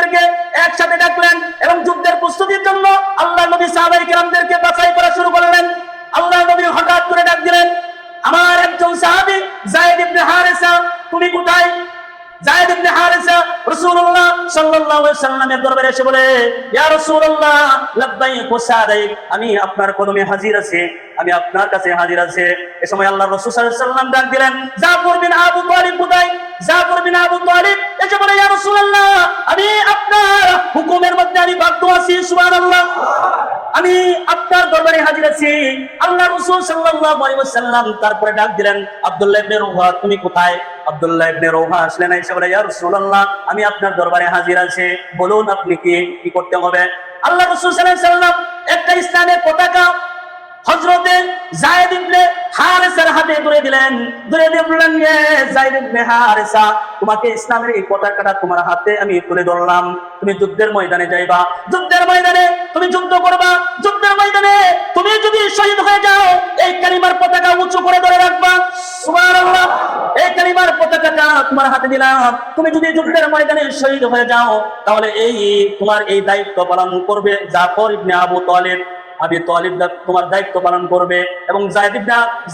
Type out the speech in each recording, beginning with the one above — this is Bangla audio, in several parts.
কিরামদেরকে একসাথে ডাকলেন এবং যুদ্ধের প্রস্তুতির জন্য আল্লাহ নবী সাহাবায়ে কিরামদেরকে বাছাই করা শুরু করলেন। আল্লাহ নবী হঠাৎ করে ডাক দিলেন, আমার একজন সাহাবী যায়েদ ইবনে হারেসা, তুমি কোথায়? যায়েদ ইবনে হারেসা রাসূলুল্লাহ সাল্লাল্লাহু আলাইহি ওয়াসাল্লামের দরবারে এসে বলে, ইয়া রাসূলুল্লাহ লাব্বাইক ওয়া সাদাইক, আমি আপনার কদমে হাজির আছি, আমি আপনার কাছে হাজির আছি। এই সময় আল্লাহর রাসূল সাল্লাল্লাহু আলাইহি ওয়াসাল্লাম ডাক দিলেন, জাফর বিন আবু তালিব কোথায়? জাফর বিন আবু তালিব এসে বলে, ইয়া রাসূলুল্লাহ আমি আপনার হুকুমের মধ্যে আমি বাধ্য আছি, সুবহানাল্লাহ, আমি আপনার দরবারে হাজির আছি। আল্লাহ রাসূল সাল্লাল্লাহু আলাইহি ওয়াসাল্লাম তারপরে ডাক দিলেন, আব্দুল্লাহ ইবনে রওহা তুমি কোথায়? আব্দুল্লাহ ইবনে রওহা আসলেন, এসে বলে, ইয়া রাসূলুল্লাহ আমি আপনার দরবারে হাজির আছি, বলুন আপনি কি করতে হবে? আল্লাহ রাসূল সাল্লাল্লাহু আলাইহি ওয়াসাল্লাম একটা ইসলামের পতাকা হযরতে যায়েদ ইবনে হারেসার হাতে ধরে দিলেন, ধরে দিয়ে বললেন, যায়েদ ইবনে হারেসা, তোমাকে ইসলামের এই পতাকাটা তোমার হাতে আমি তুলে ধরলাম, তুমি যুদ্ধের ময়দানে যাইবা, যুদ্ধের ময়দানে তুমি যুদ্ধ করবা, যুদ্ধের ময়দানে তুমি যদি শহীদ হয়ে যাও এই কালিমার পতাকা উঁচু করে ধরে রাখবা, সুবহানাল্লাহ, এই কালিমার পতাকাটা তোমার হাতে দিলাম, তুমি যদি যুদ্ধের ময়দানে শহীদ হয়ে যাও তাহলে এই তোমার এই দায়িত্ব পালন করবে জাফর ইবনে আবু তালিব, আবু তালিব তোমার দায়িত্ব পালন করবে। এবং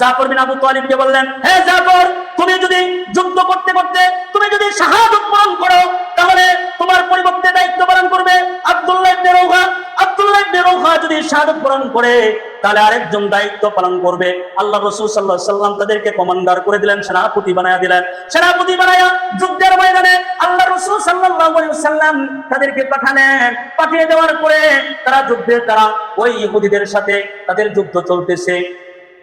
জাফর বিন আবু তালিবকে বললেন, হে জাফর, তুমি যদি যুদ্ধ করতে করতে তুমি যদি শাহাদাত বরণ করো তাহলে তোমার পরিবর্তে দায়িত্ব পালন করবে আব্দুল্লাহ ইবনে রওহা। আব্দুল্লাহ ইবনে রওহা যদি শাহাদাত বরণ করে তাহলে আরেকজন দায়িত্ব পালন করবে। আল্লাহ রাসূল সাল্লাল্লাহু আলাইহি ওয়াসাল্লাম তাদেরকে কমান্ডার করে দিলেন, সেনাপতি বানায়া দিলেন। সেনাপতি বানায়া যুদ্ধের ময়দানে আল্লাহ রাসূল সাল্লাল্লাহু আলাইহি ওয়াসাল্লাম তাদেরকে পাঠালেন। পাঠিয়ে দেওয়ার পরে তারা ওই ইহুদিদের সাথে তাদের যুদ্ধ চলতেছে,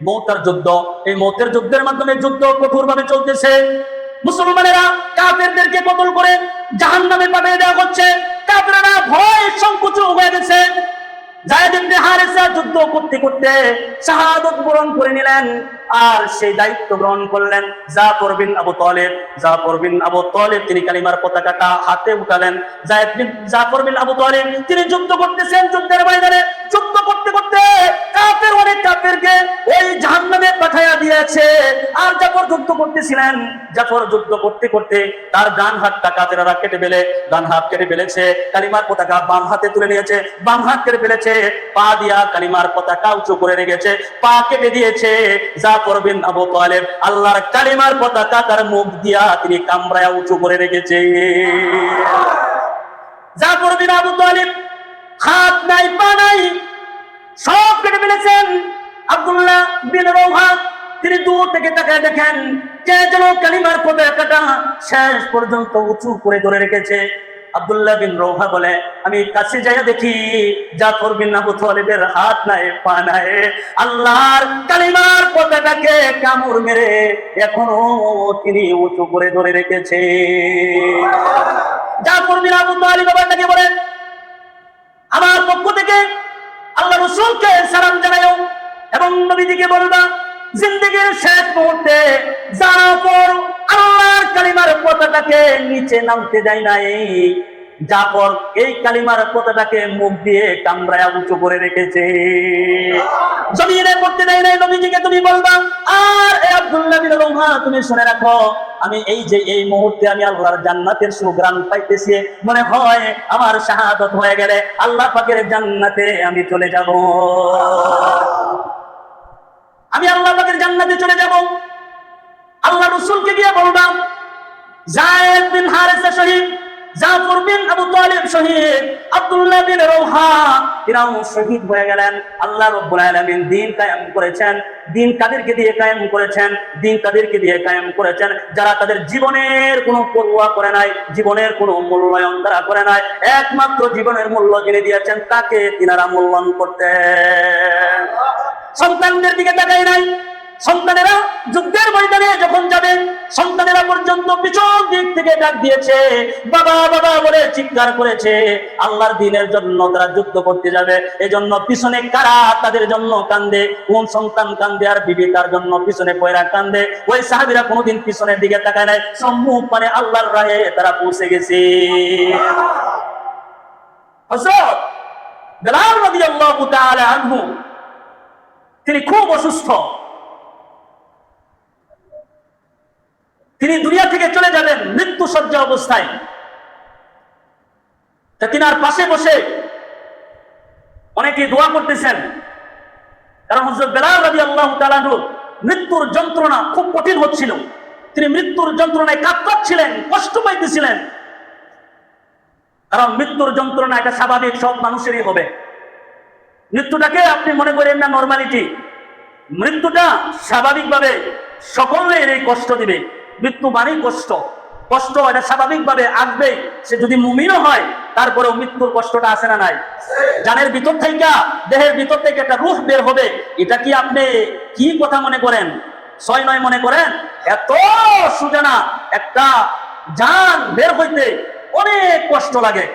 মওতার যুদ্ধ। এই মওতের যুদ্ধের মাধ্যমে যুদ্ধ কঠোরভাবে চলতেছে। মুসলমানেরা কাফেরদেরকে কতল করে জাহান্নামে পাঠিয়ে দেওয়া হচ্ছে। কাফেররা ভয় সংকুচিত হয়ে গেছে। যায়েদ ইবনে হারেসা যুদ্ধ করতে করতে শাহাদাত বরণ করে নিলেন, আর সেই দায়িত্ব গ্রহণ করলেন জাফর বিন আবু তালিব। জাফর বিন আবু তালিব তিনি কালিমার পতাকাটা হাতে উঠালেন। জাফর বিন আবু তালিব তিনি যুদ্ধ করতেছেন যুদ্ধের ময়দানে। যুদ্ধ করতে করতে কাফের অনেক কাফেরকে ওই জাহান্নামে পাঠায়া দিয়েছে। আর জাফর যুদ্ধ করতেছিলেন। জাফর যুদ্ধ করতে করতে তার ডান হাতটা কাফেররা কেটে ফেলেছে। কালিমার পতাকা বাম হাতে তুলে নিয়েছে, বাম হাত কেটে ফেলেছে। পা দিয়া কালিমার পতাকা উঁচু করে রেখেছে, পা কেটে দিয়েছে। জাফর বিন আবু তালিব আল্লাহর কালিমার পতাকা তার মুখ দিয়া তিনি কামড়ায়া উঁচু করে রেখেছে। জাফর বিন আবু তালিব হাত নাই, পা নাই, সব কেটে ফেলেছেন। আব্দুল্লাহ বিন রওহা তিনি দূর থেকে তাকায় দেখেন কে যেন কালিমার পতাকাটা শেষ পর্যন্ত উঁচু করে ধরে রেখেছে। আব্দুল্লাহ বিন রওহা বলে, আমি কাছে যাইয়া দেখি জাফর বিন আবু তালিবের হাত নাই, পা নাই, আল্লাহর কালিমার পতাকাকে কামড় মেরে এখনো তিনি উঁচু করে ধরে রেখেছে। জাফর বিন আবু তালিব বাবাকে বলেন, আমার পক্ষ থেকে আল্লাহ রাসূলকে সালাম জানাও এবং নবীজিকে বলবা জিন্দেগীর শেষ মুহূর্তে জাফর আল্লাহর কালিমার পতাকাকে নিচে নামতে দেয় নাই। জাফর এই কালিমার পতাকাকে মুখ দিয়ে কামড়ায়া উঁচু করে রেখেছে, জমিনে পড়তে দেয় নাই। নবীজিকে তুমি বলবা, আর আব্দুল্লাহ বিন রওহা তুমি শুনে রাখো, আমি এই মুহূর্তে আমি আল্লাহর জান্নাতের সুঘ্রাণ পাইতেছি, মনে হয় আমার শাহাদাত হয়ে গেলে আল্লাহ পাকের জান্নাতে আমি চলে যাব, আমি আল্লাহ পাকের জান্নাতে চলে যাব। আল্লাহ রাসূলকে গিয়ে বললাম, যায়েদ বিন হারেসা শহীদ, জাফর বিন আবু তালিব শহীদ, আব্দুল্লাহ বিন রওহা এরাও শহীদ হয়ে গেলেন। আল্লাহ রাব্বুল আলামিন দ্বীন কায়েম করেছেন। দ্বীন কাদেরকে দিয়ে কায়েম করেছেন? দ্বীন তাদেরকে দিয়ে কায়েম করেছেন যারা তাদের জীবনের কোনো পরোয়া করে নাই, জীবনের কোনো মূল্যায়ন তারা করে নাই। একমাত্র জীবনের মূল্য যিনি দিয়েছেন তাকে তিনারা মূল্যায়ন করতেন। সন্তানদের দিকে তাকাই নাই। সন্তানেরা যুদ্ধের ময়দানে যখন যাবে, সন্তানেরা পর্যন্ত পিছন দিক থেকে ডাক দিয়েছে, বাবা বাবা বলে চিৎকার করেছে। আল্লাহর দ্বীনের জন্য তারা যুদ্ধ করতে যাবে, এজন্য পিছনে কারা তাদের জন্য কান্দে? কোন সন্তান কান্দে আর বিবি তার জন্য পিছনে পয়রা কান্দে? ওই সাহাবীরা কোনোদিন পিছনের দিকে তাকায় নাই, সম্মুখ মানে আল্লাহর রাহে তারা পৌঁছে গেছে। হযরত বেলাল রাদিয়াল্লাহু তাআলা আনহু তিনি খুব অসুস্থ, তিনি দুনিয়া থেকে চলে যাবেন মৃত্যু শয্যা অবস্থায়। তা তিনার পাশে বসে অনেকে দোয়া করতেছেন, কারণ হযরত বেলাল রাদিয়াল্লাহু তাআলা আনহু মৃত্যুর যন্ত্রণা খুব কঠিন হচ্ছিল। তিনি মৃত্যুর যন্ত্রণায় কাঁদছিলেন, কষ্ট পাইতেছিলেন। কারণ মৃত্যুর যন্ত্রণা এটা স্বাভাবিক, সব মানুষেরই হবে। মৃত্যুটাকে আপনি মনে করেন না নরমালিটি, মৃত্যুটা স্বাভাবিকভাবে সকলের এই কষ্ট দিবে। মৃত্যু মানেই কষ্ট, কষ্ট এটা স্বাভাবিকভাবে আসবে। সে যদি মুমিনও হয় তারপরেও মৃত্যুর কষ্টটা আসে না নাই? জানের ভিতর থেকে, দেহের ভিতর থেকে একটা রূহ বের হবে, এটা কি আপনি কি কথা মনে করেন? 6-9 মনে করেন? এত সুজানা একটা জান বের হইতে অনেক কষ্ট লাগে।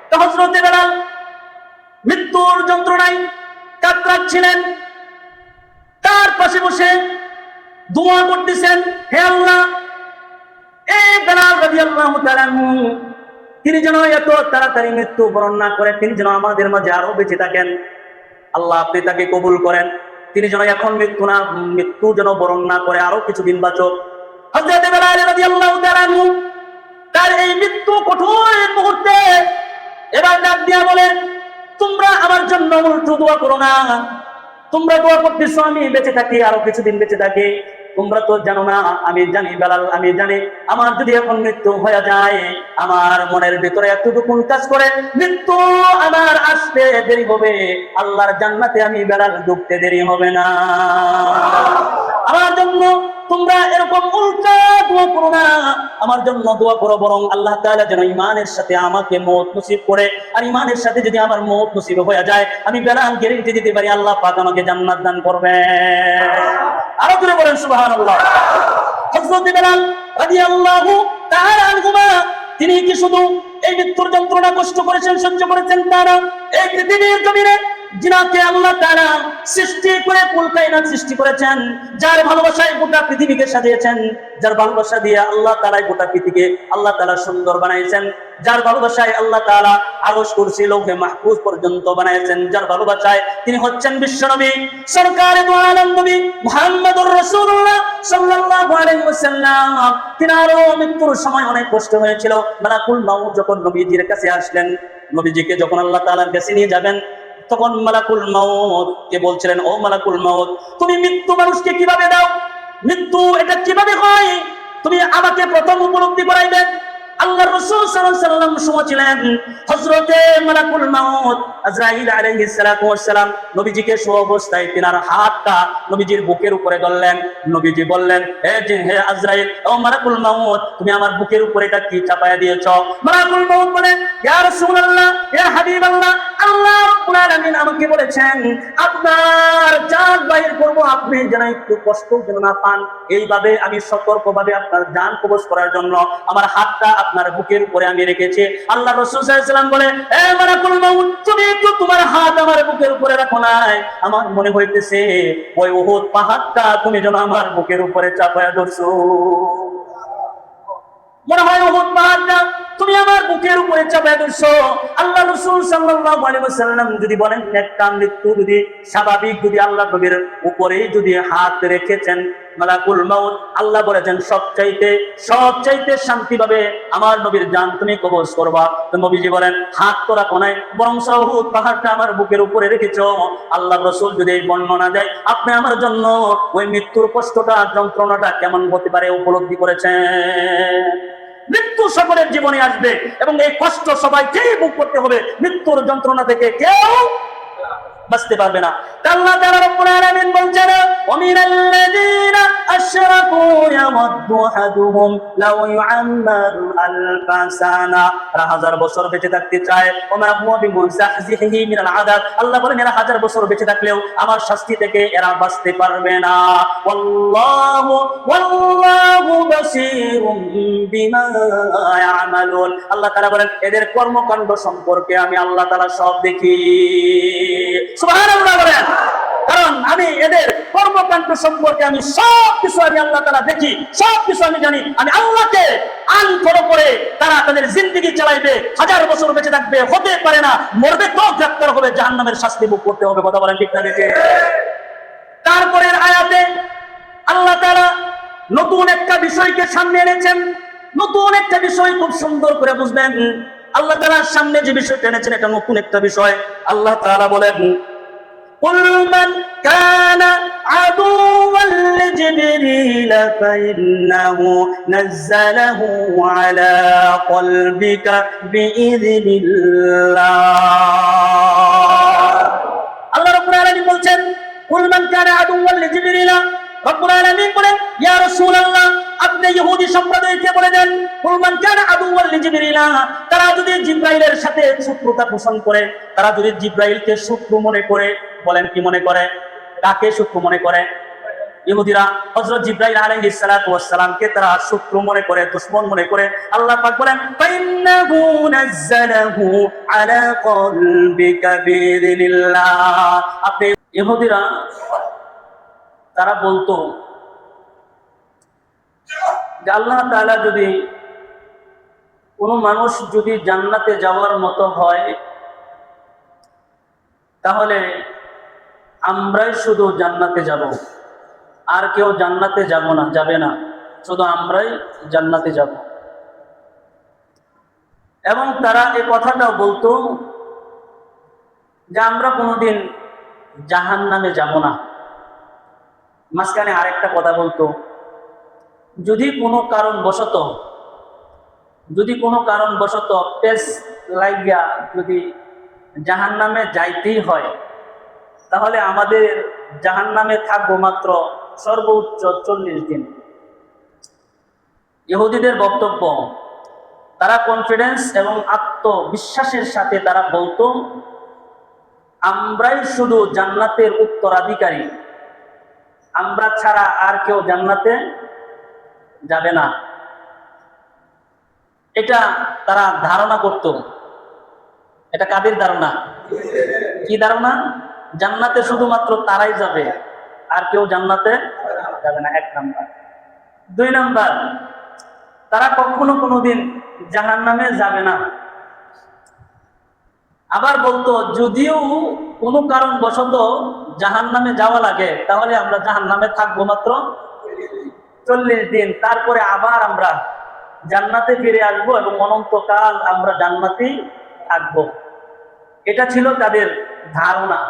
তো হযরত বেলাল মৃত্যুর যন্ত্রণায় কাতরাচ্ছিলেন, তার পাশে বসে দোয়া করতেছেন, হে আল্লাহ, এই বেলাল রাদিয়াল্লাহু তাআলা তিনি যেন এত তাড়াতাড়ি মৃত্যু বরণ না করে, তিনি যেন আমাদের মাঝে আরো বেঁচে থাকেন। আল্লাহ আপনি তাকে কবুল করেন, তিনি যেন এখন মৃত্যু যেন বরণ না করে, আরো কিছুদিন বাঁচক। হযরত বেলাল রাদিয়াল্লাহু তাআলা তার এই মৃত্যু কঠোর মুহূর্তে এবার ডাক দিয়া বলেন, তোমরা আমার জন্য উল্টো দোয়া করো না। তোমরা দোয়া করতেছো আমি বেঁচে থাকি, আরো কিছুদিন বেঁচে থাকি। তোমরা তো জানো না, আমি জানি বেলাল, আমি জানি আমার যদি এখন মৃত্যু হয়ে যায়, আমার মনের ভিতরে এতটুকু কাজ করে, মৃত্যু আমার আসতে দেরি হবে, আল্লাহর জান্নাতে আমি বেলাল ঢুকতে দেরি হবে না। আমার জন্য তোমরা এরকম উল্টা দোয়া করো না, আমার জন্য দোয়া করো বরং আল্লাহ তাআলা যেন ঈমানের সাথে আমাকে মওত নসিব করে। আর ঈমানের সাথে যদি আমার মওত নসিব হয়ে যায়, আমি বেলাল গ্যারান্টি দিতে পারি আল্লাহ পাক আমাকে জান্নাত দান করবে। আরো জোরে বলেন সুবহানাল্লাহ। হযরত বেলাল রাদিয়াল্লাহু তাআলা আনহুমা তিনি কি শুধু এই মৃত্যুর যন্ত্রণা কষ্ট করেছেন, সহ্য করেছেন তা না, এই পৃথিবীর জমিনে যিনাকে আল্লাহ তাআলা সৃষ্টি করে কুল কায়নাত সৃষ্টি করেছেন, যার ভালোবাসায় গোটা পৃথিবীকে সাজিয়েছেন, যার ভালোবাসা দিয়ে আল্লাহ তাআলা গোটা পৃথিবীকে আল্লাহ তাআলা সুন্দর বানাইছেন, যার ভালোবাসায় আল্লাহ তাআলা আরশ কুরসি লৌহে মাহফুজ পর্যন্ত বানাইছেন, যার ভালোবাসায় তিনি হচ্ছেন বিশ্বনবী সরকারে দু আলম নবী মুহাম্মদুর রাসূলুল্লাহ সাল্লাল্লাহু আলাইহি ওয়াসাল্লাম। তিনারও মৃত্যুর সময় অনেক কষ্ট হয়েছিল। মালাকুল মাউত যখন নবীজির কাছে আসলেন, নবীজিকে যখন আল্লাহ তাআলার কাছে নিয়ে যাবেন, তখন মালাকুল মাউত কে বলছিলেন, ও মালাকুল মাউত, তুমি মৃত্যু মানুষকে কিভাবে দাও? মৃত্যু এটা কিভাবে হয়? তুমি আমাকে প্রথম উপলব্ধি করাইবেন। আল্লাহর রাসূল সাল্লাল্লাহু আলাইহি ওয়াসাল্লাম শুনেছিলেন হযরতে মালাকুল মাউত আজরাইল আলাইহিস সালাতু ওয়াস সালাম নবীজিকে শোয়া অবস্থায় তিনার হাতটা নবীজির বুকের উপরে ধরলেন। নবীজি বললেন, হে আজরাইল, ও মালাকুল মাউত, তুমি আমার বুকের উপরে এটা কি চাপায়া দিয়েছো? মালাকুল মাউত বলেন, ইয়া রাসূলুল্লাহ, ইয়া হাবিবাল্লাহ, আল্লাহ রাব্বুল আলামিন আমাকে বলেছেন আপনার জান বাইর করব, আপনি যেন একটু কষ্ট যেন না পান, এইভাবে আমি সতর্কভাবে আপনার জান কবজ করার জন্য আমার হাতটা আপনার বুকের উপরে আমি রেখেছি। আল্লাহ রাসূল সাল্লাল্লাহু আলাইহি ওয়াসাল্লাম বলে, হে মালাকুল মাউত, তুমি একটু তোমার হাত আমার বুকের উপরে রাখো নাই, আমার মনে হইতেছে ওই উহুদ পাহাড়টা তুমি যেন আমার বুকের উপরে চাপায়া ধরছো। মনে হয় উহুদ পাহাড়টা তুমি আমার বুকের উপরে চাপায়া ধরছো। আল্লাহ রাসূল সাল্লাল্লাহু আলাইহি ওয়াসাল্লাম যদি বলেন একটা মৃত্যু যদি স্বাভাবিক, যদি আল্লাহ নবীর উপরে যদি হাত রেখেছেন মালাকুল মাউত, আল্লাহ বলেছেন সবচাইতে শান্তিভাবে আমার নবীর জান তুমি কবজ করবা। তো নবীজি বলেন, হাত তো রাখো নাই, বরং উহুদ পাহাড়টা আমার বুকের উপরে রেখেছো। আল্লাহ রাসূল যদি এই বর্ণনা দেয়, আপনি আমার জন্য ওই মৃত্যুর কষ্টটা, যন্ত্রণাটা কেমন হতে পারে উপলব্ধি করেছেন। মৃত্যু সকলের জীবনে আসবে এবং এই কষ্ট সবাইকেই ভোগ করতে হবে। মৃত্যুর যন্ত্রণা থেকে কেউ বাঁচতে পারবে না। আল্লাহ তাআলা রব্বুল আলামিন বলছেন, ওয়া মিনাল্লাযীনা আশরাকু ইয়াওয়াদ্দু আহাদুহুম লাউ ইউআম্মারু আলফা সানা, 1000 বছর বেঁচে থাকতে চায়। ওয়া মা হুয়া বিমুযাহজিহি মিনাল আযাব, আল্লাহ বলেন এরা 1000 বছর বেঁচে থাকলেও আমার শাস্তি থেকে এরা বাঁচতে পারবে না। ওয়াল্লাহু বাসীরুম বিমা ইয়ামালুন, আল্লাহ তাআলা বলেন এদের কর্মকাণ্ড সম্পর্কে আমি আল্লাহ তাআলা সব দেখি। সুবহানাল্লাহ বলেন, কারণ আমি এদের কর্মকাণ্ড সম্পর্কে আমি সবকিছু আমি আল্লাহ তাআলা দেখি, সবকিছু আমি জানি। আমি আল্লাহকে আনফলো করে তারা তাদের জিন্দেগি চালাইবে, 1000 বছর বেঁচে থাকবে, হতে পারে না, মরবে তো গ্রেফতার হবে, জাহান্নামের শাস্তি ভোগ করতে হবে। কথা বলেন ঠিক না ঠিক? তারপরের আয়াতে আল্লাহ তাআলা নতুন একটা বিষয়কে সামনে এনেছেন। নতুন একটা বিষয় খুব সুন্দর করে বুঝবেন। আল্লাহ তাআলার সামনে যে বিষয় টেনেছেন এটা নতুন একটা বিষয়। আল্লাহ তাআলা বলেন, قل من كان عدوا لجبريل فإنه نزله على قلبك بإذن الله। আল্লাহ রাব্বুল আলামিন বলছেন, কুল মান কানা আদুওয়ান লিজিবরিল, রব্বুল আলামিন বলেন, ইয়া রাসূলুল্লাহ আপনি ইহুদি সম্প্রদায়কে বলে দেন, কুল মান কানা আদুওয়ান লিজিবরিল, তারা যদি জিবরাইলের সাথে শত্রুতা পোষণ করে, তারা যদি জিবরাইলকে শত্রু মনে করে, বলেন কি মনে করে? কাকে শত্রু মনে করে? ইহুদিরা হযরত জিবরাইল আলাইহিস সালাতু ওয়াস সালামকে তারা শত্রু মনে করে, দুশমন মনে করে। আল্লাহ পাক বলেন, ফাইন্নাহু নাযালাহু আলা কলবিকা বিইযনিল্লাহ। আপনি ইহুদিরা তারা বলতো যে আল্লাহ তাআলা যদি কোনো মানুষ যদি জান্নাতে যাওয়ার মতো হয় তাহলে আমরাই শুধু জান্নাতে যাব, আর কেউ জান্নাতে যাবে না, শুধু আমরাই জান্নাতে যাব। এবং তারা এই কথাটাও বলতো যে আমরা কোনোদিন জাহান্নামে যাব না। মাঝখানে আরেকটা কথা বলতো, যদি কোনো কারণবশত পেস লাগিয়া যদি জাহান্নামে যাইতেই হয় তাহলে আমাদের জাহান্নামে থাকবো মাত্র সর্বোচ্চ 40 দিন। ইহুদিদের বক্তব্য, তারা কনফিডেন্স এবং আত্মবিশ্বাসের সাথে তারা বলতো আমরাই শুধু জান্নাতের উত্তরাধিকারী, আমরা ছাড়া আর কেউ জান্নাতে যাবে না। এটা তারা ধারণা করত। এটা কাদের ধারণা? কি ধারণা? জান্নাতে শুধুমাত্র তারাই যাবে, আর কেউ জান্নাতে যাবে না, 1 নাম্বার। 2 নাম্বার, তারা কখনো কোনোদিন জাহান্নামে যাবে না। আবার বলতো যদিও কোনো কারণবশত জাহান্নামে যাওয়া লাগে তাহলে আমরা জাহান্নামে থাকবো মাত্র 40 দিন, তারপরে আবার আমরা জান্নাতে ফিরে আসবো এবং অনন্তকাল আমরা জান্নাতেই থাকবো। এটা ছিল তাদের ধারণা।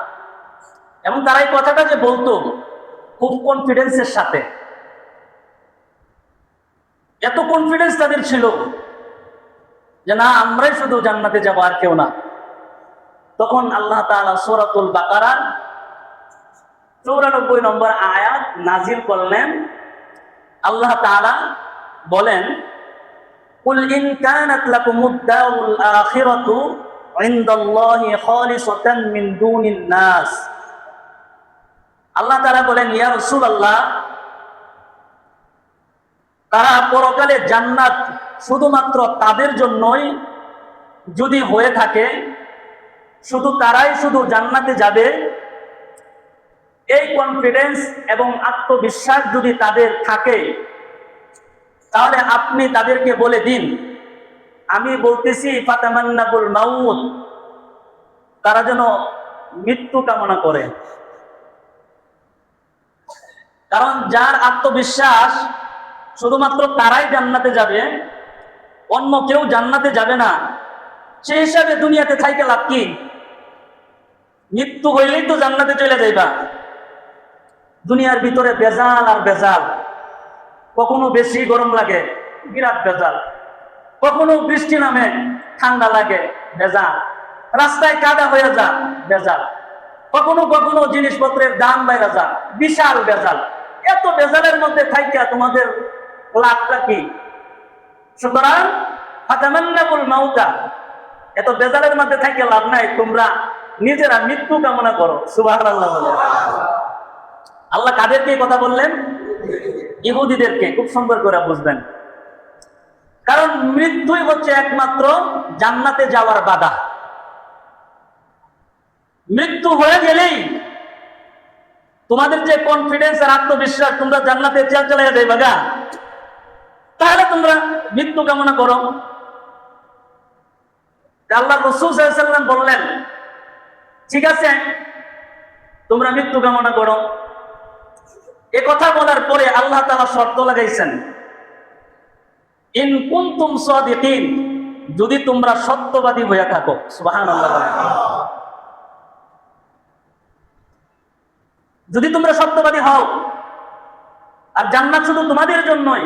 এবং তারা এই কথাটা যে বলতো খুব কনফিডেন্সের সাথে, এত কনফিডেন্স তাদের ছিল যে না আমরাই শুধু জান্নাতে যাব আর কেউ না। তখন আল্লাহ তাআলা সূরাতুল বাকারার 94 নম্বর আয়াত নাজিল করলেন। আল্লাহ তাআলা বলেন, কুল ইন কানাত লাকুমুদ দারুল আখিরাতু ইনদাল্লাহি খালিসাতান মিন দুনিন নাস। আল্লাহ তাআলা বলেন, ইয়া রাসূলুল্লাহ তারা পরকালে জান্নাত শুধুমাত্র তাদের জন্যই যদি হয়ে থাকে, শুধু তারাই শুধু জান্নাতে যাবে, এই কনফিডেন্স এবং আত্মবিশ্বাস যদি তাদের থাকে তাহলে আপনি তাদেরকে বলে দিন, আমি বলতেছি ফাতামান্নাবুল মাউত, তারা যেন মৃত্যু কামনা করে। কারণ যার আত্মবিশ্বাস শুধুমাত্র তারাই জান্নাতে যাবে, অন্য কেউ জান্নাতে যাবে না, সেই হিসাবে দুনিয়াতে থাইকে লাভ কি? মৃত্যু হইলেই তো জান্নাতে চলে যাইবা। দুনিয়ার ভিতরে বেজাল আর বেজাল, কখনো বেশি গরম লাগে, বিরাট বেজাল, কখনো বৃষ্টি নামে ঠান্ডা লাগে, বেজাল, রাস্তায় কাদা হয়ে যা, বেজাল, কখনো কখনো জিনিসপত্রের দাম বেড়ে যা, বিশাল বেজাল। এত বেজালের মধ্যে থাইকা তোমাদের লাভটা কি? সুতরাং ফাতামান্নাবুল মাউতা, এত বেজালের মধ্যে থাইকা লাভ নাই, তোমরা নিজেরা মৃত্যু কামনা করো। সুবহানাল্লাহ বলে। আল্লাহ কাদেরকে কথা বললেন? ইহুদিদেরকে। খুব সুন্দর করে বুঝবেন, কারণ মৃত্যুই হচ্ছে একমাত্র জান্নাতে যাওয়ার বাধা। মৃত্যু হয়ে গেলেই তোমাদের যে কনফিডেন্স আর আত্মবিশ্বাস, তোমরা জান্নাতে চলে যাবে গা, তাহলে তোমরা মৃত্যু কামনা করো। আল্লাহ রাসূল সাল্লাল্লাহু আলাইহি ওয়াসাল্লাম বললেন, ঠিক আছে তোমরা মৃত্যু কামনা করো। এ কথা বলার পরে আল্লাহ তাআলা শর্ত লাগাইছেন, ইন কুনতুম সাদিকিন, যদি তোমরা সত্যবাদী হয়ে থাকো। সুবহানাল্লাহ। যদি তোমরা সত্যবাদী হও, আর জান্নাত শুধু তোমাদের জন্যই,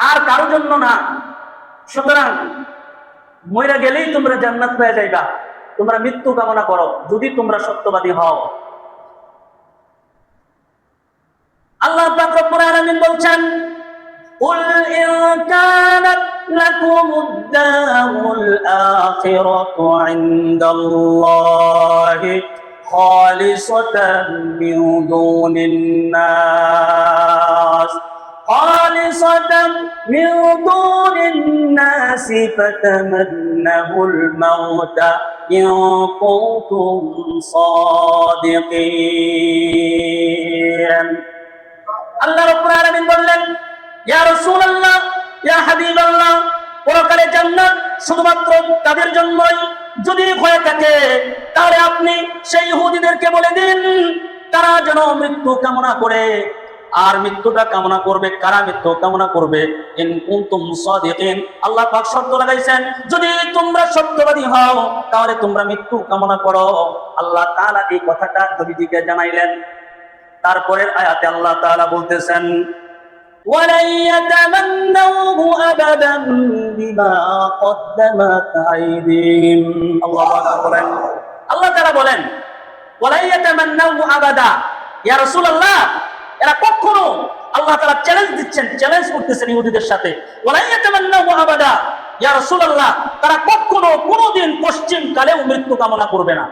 আর কারো জন্য না। সুতরাং মইরা গেলেই তোমরা জান্নাত পেয়ে যাইবা। তোমরা মৃত্যু কামনা করো যদি তোমরা সত্যবাদী হও। আল্লাহ পাক রব্বুল আলামিন বলছেন, কুল ইন কানাত লাকুমুদ-দারুল আখিরাতু ইনদাল্লাহি খালিসাতান মিন দুনিন নাস ফাতামান্নাউল মাউতা ইন কুনতুম সাদিকিন। আল্লাহ রাব্বুল আলামিন বললেন, ইয়া রাসূলুল্লাহ, ইয়া হাবিবাল্লাহ, পরকালে জান্নাত শুধুমাত্র তাদের জন্যই যদি হয়ে থাকে, তাহলে আপনি সেই ইহুদিদেরকে বলে দিন তারা যেন মৃত্যু কামনা করে। আর মৃত্যুটা কামনা করবে কারা? মৃত্যু কামনা করবে ইন কুনতুম সাদিকিন। আল্লাহ পাক শর্ত লাগাইছেন, যদি তোমরা সত্যবাদী হও তাহলে তোমরা মৃত্যু কামনা করো। আল্লাহ তাআলা এই কথাটা নবীজিকে জানাইলেন। তারপরের আয়াতে আল্লাহ তাআলা বলতেছেন, ওয়ালাই ইয়াতামান্নাউহু আবাদান বিমা কদ্দামাত আইদিহিম। আল্লাহু আকবার বলেন। আল্লাহ তাআলা বলেন, ওয়ালাই ইয়াতামান্নাউহু আবাদা। ইয়া রাসূলুল্লাহ, এরা কখনো, আল্লাহ তাআলা চ্যালেঞ্জ দিচ্ছেন, চ্যালেঞ্জ করতেছেন ইহুদিদের সাথে। ওয়ালাই ইয়াতামান্নাউহু আবাদা, ইয়া রাসূলুল্লাহ, তারা কখনো কোনোদিন পশ্চিম কালেও মৃত্যু কামনা করবে না।